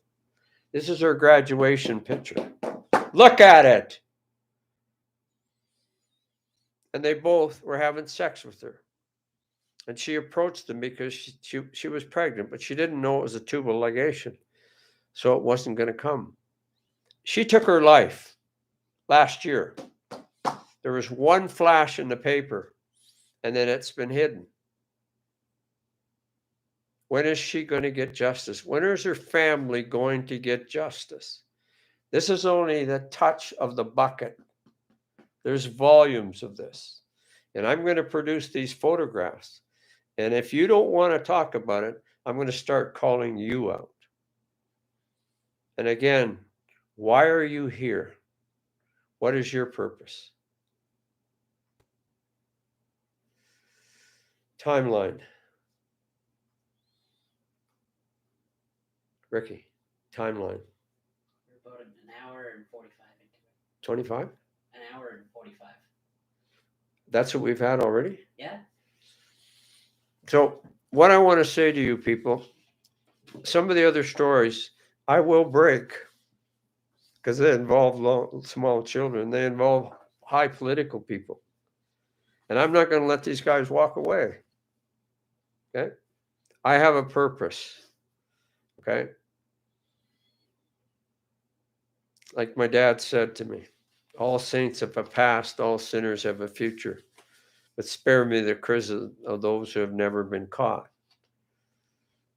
This is her graduation picture. Look at it. And they both were having sex with her. And she approached them because she was pregnant, but she didn't know it was a tubal ligation. So it wasn't going to come. She took her life last year. There was one flash in the paper, and then it's been hidden. When is she going to get justice? When is her family going to get justice? This is only the touch of the bucket. There's volumes of this. And I'm going to produce these photographs. And if you don't want to talk about it, I'm going to start calling you out. And again, why are you here? What is your purpose? Timeline. Ricky, timeline. We're about an hour and 45 into it. 25? An hour and 45. That's what we've had already? Yeah. So what I want to say to you people, some of the other stories I will break because they involve small children. They involve high political people. And I'm not going to let these guys walk away. Okay? I have a purpose. Okay? Like my dad said to me, all saints have a past, all sinners have a future. But spare me the criticism of those who have never been caught.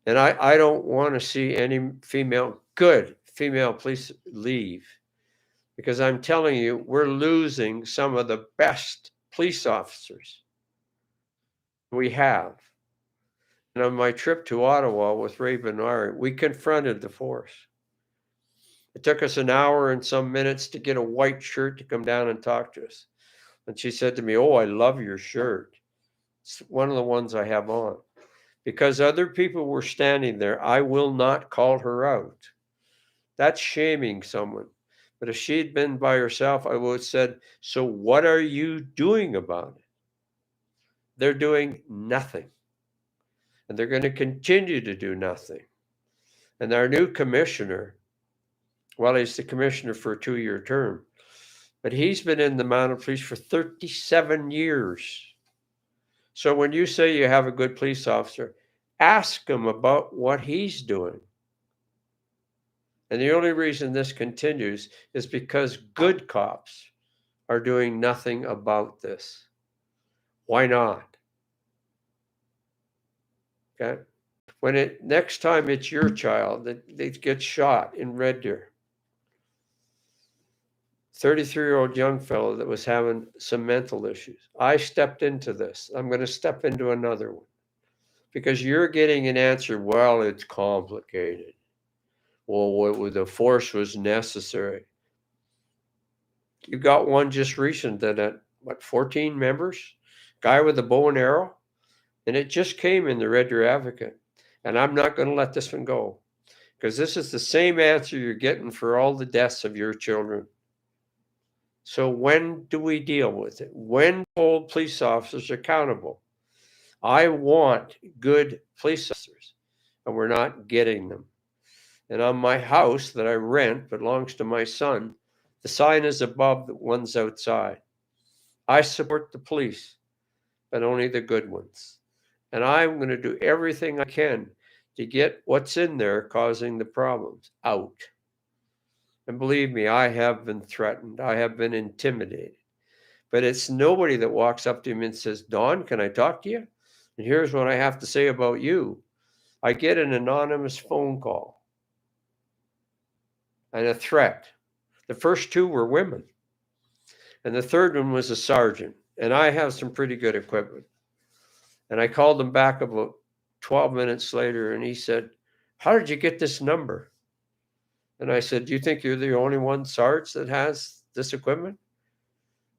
And I don't want to see any good female police leave, because I'm telling you, we're losing some of the best police officers we have. And on my trip to Ottawa with Ray Bernard, we confronted the force. It took us an hour and some minutes to get a white shirt to come down and talk to us. And she said to me, "Oh, I love your shirt. It's one of the ones I have on." Because other people were standing there, I will not call her out. That's shaming someone. But if she'd been by herself, I would have said, "So what are you doing about it?" They're doing nothing. And they're going to continue to do nothing. And our new commissioner, well, he's the commissioner for a 2-year term, but he's been in the Mounted Police for 37 years. So when you say you have a good police officer, ask him about what he's doing. And the only reason this continues is because good cops are doing nothing about this. Why not? Okay? When next time it's your child that they get shot in Red Deer, 33-year-old young fellow that was having some mental issues. I stepped into this. I'm going to step into another one, because you're getting an answer. Well, it's complicated. Well, the force was necessary. You got one just recent that had, 14 members? Guy with a bow and arrow? And it just came in the Red Deer Advocate. And I'm not going to let this one go, because this is the same answer you're getting for all the deaths of your children. So when do we deal with it? When hold police officers accountable? I want good police officers, and we're not getting them. And on my house that I rent belongs to my son, the sign is above the ones outside. I support the police, but only the good ones. And I'm going to do everything I can to get what's in there causing the problems out. And believe me, I have been threatened. I have been intimidated. But it's nobody that walks up to me and says, "Don, can I talk to you? And here's what I have to say about you." I get an anonymous phone call and a threat. The first two were women. And the third one was a sergeant. And I have some pretty good equipment. And I called him back about 12 minutes later, and he said, "How did you get this number?" And I said, "Do you think you're the only one, Sarge, that has this equipment?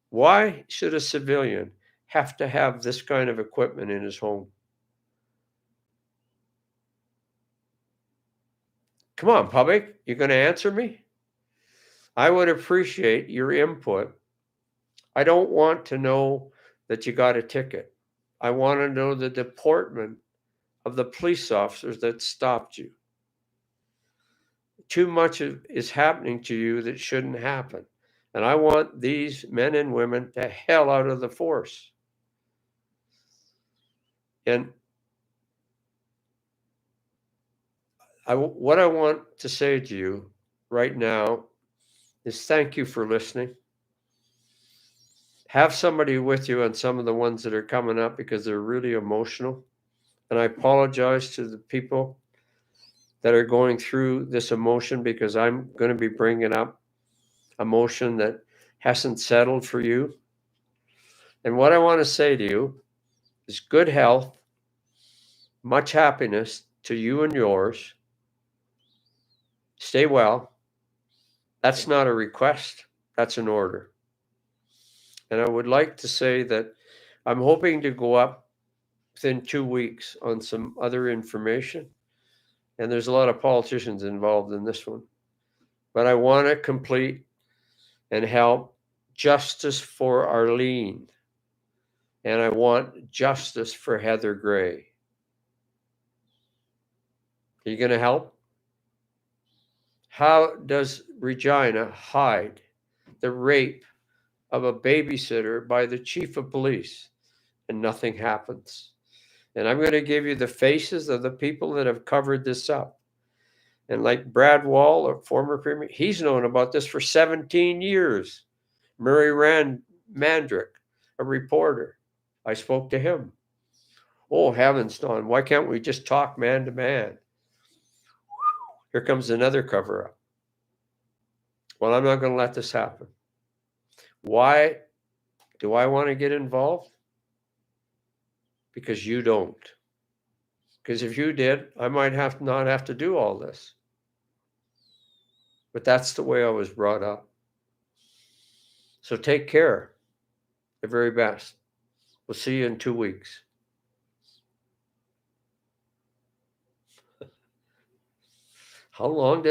Why should a civilian have to have this kind of equipment in his home?" Come on, public, you going to answer me? I would appreciate your input. I don't want to know that you got a ticket. I want to know the deportment of the police officers that stopped you. Too much is happening to you that shouldn't happen. And I want these men and women to hell out of the force. And what I want to say to you right now is thank you for listening. Have somebody with you on some of the ones that are coming up, because they're really emotional. And I apologize to the people that are going through this emotion, because I'm going to be bringing up emotion that hasn't settled for you. And what I want to say to you is good health, much happiness to you and yours. Stay well. That's not a request, that's an order. And I would like to say that I'm hoping to go up within 2 weeks on some other information. And there's a lot of politicians involved in this one. But I want to complete and help justice for Arlene. And I want justice for Heather Gray. Are you going to help? How does Regina hide the rape of a babysitter by the chief of police and nothing happens? And I'm going to give you the faces of the people that have covered this up. And like Brad Wall, a former premier, he's known about this for 17 years. Murray Mandrick, a reporter, I spoke to him. Oh, heavens, Don, why can't we just talk man to man? Here comes another cover up. Well, I'm not going to let this happen. Why do I want to get involved? Because you don't. Because if you did, I might not have to do all this. But that's the way I was brought up. So take care. The very best. We'll see you in 2 weeks. How long did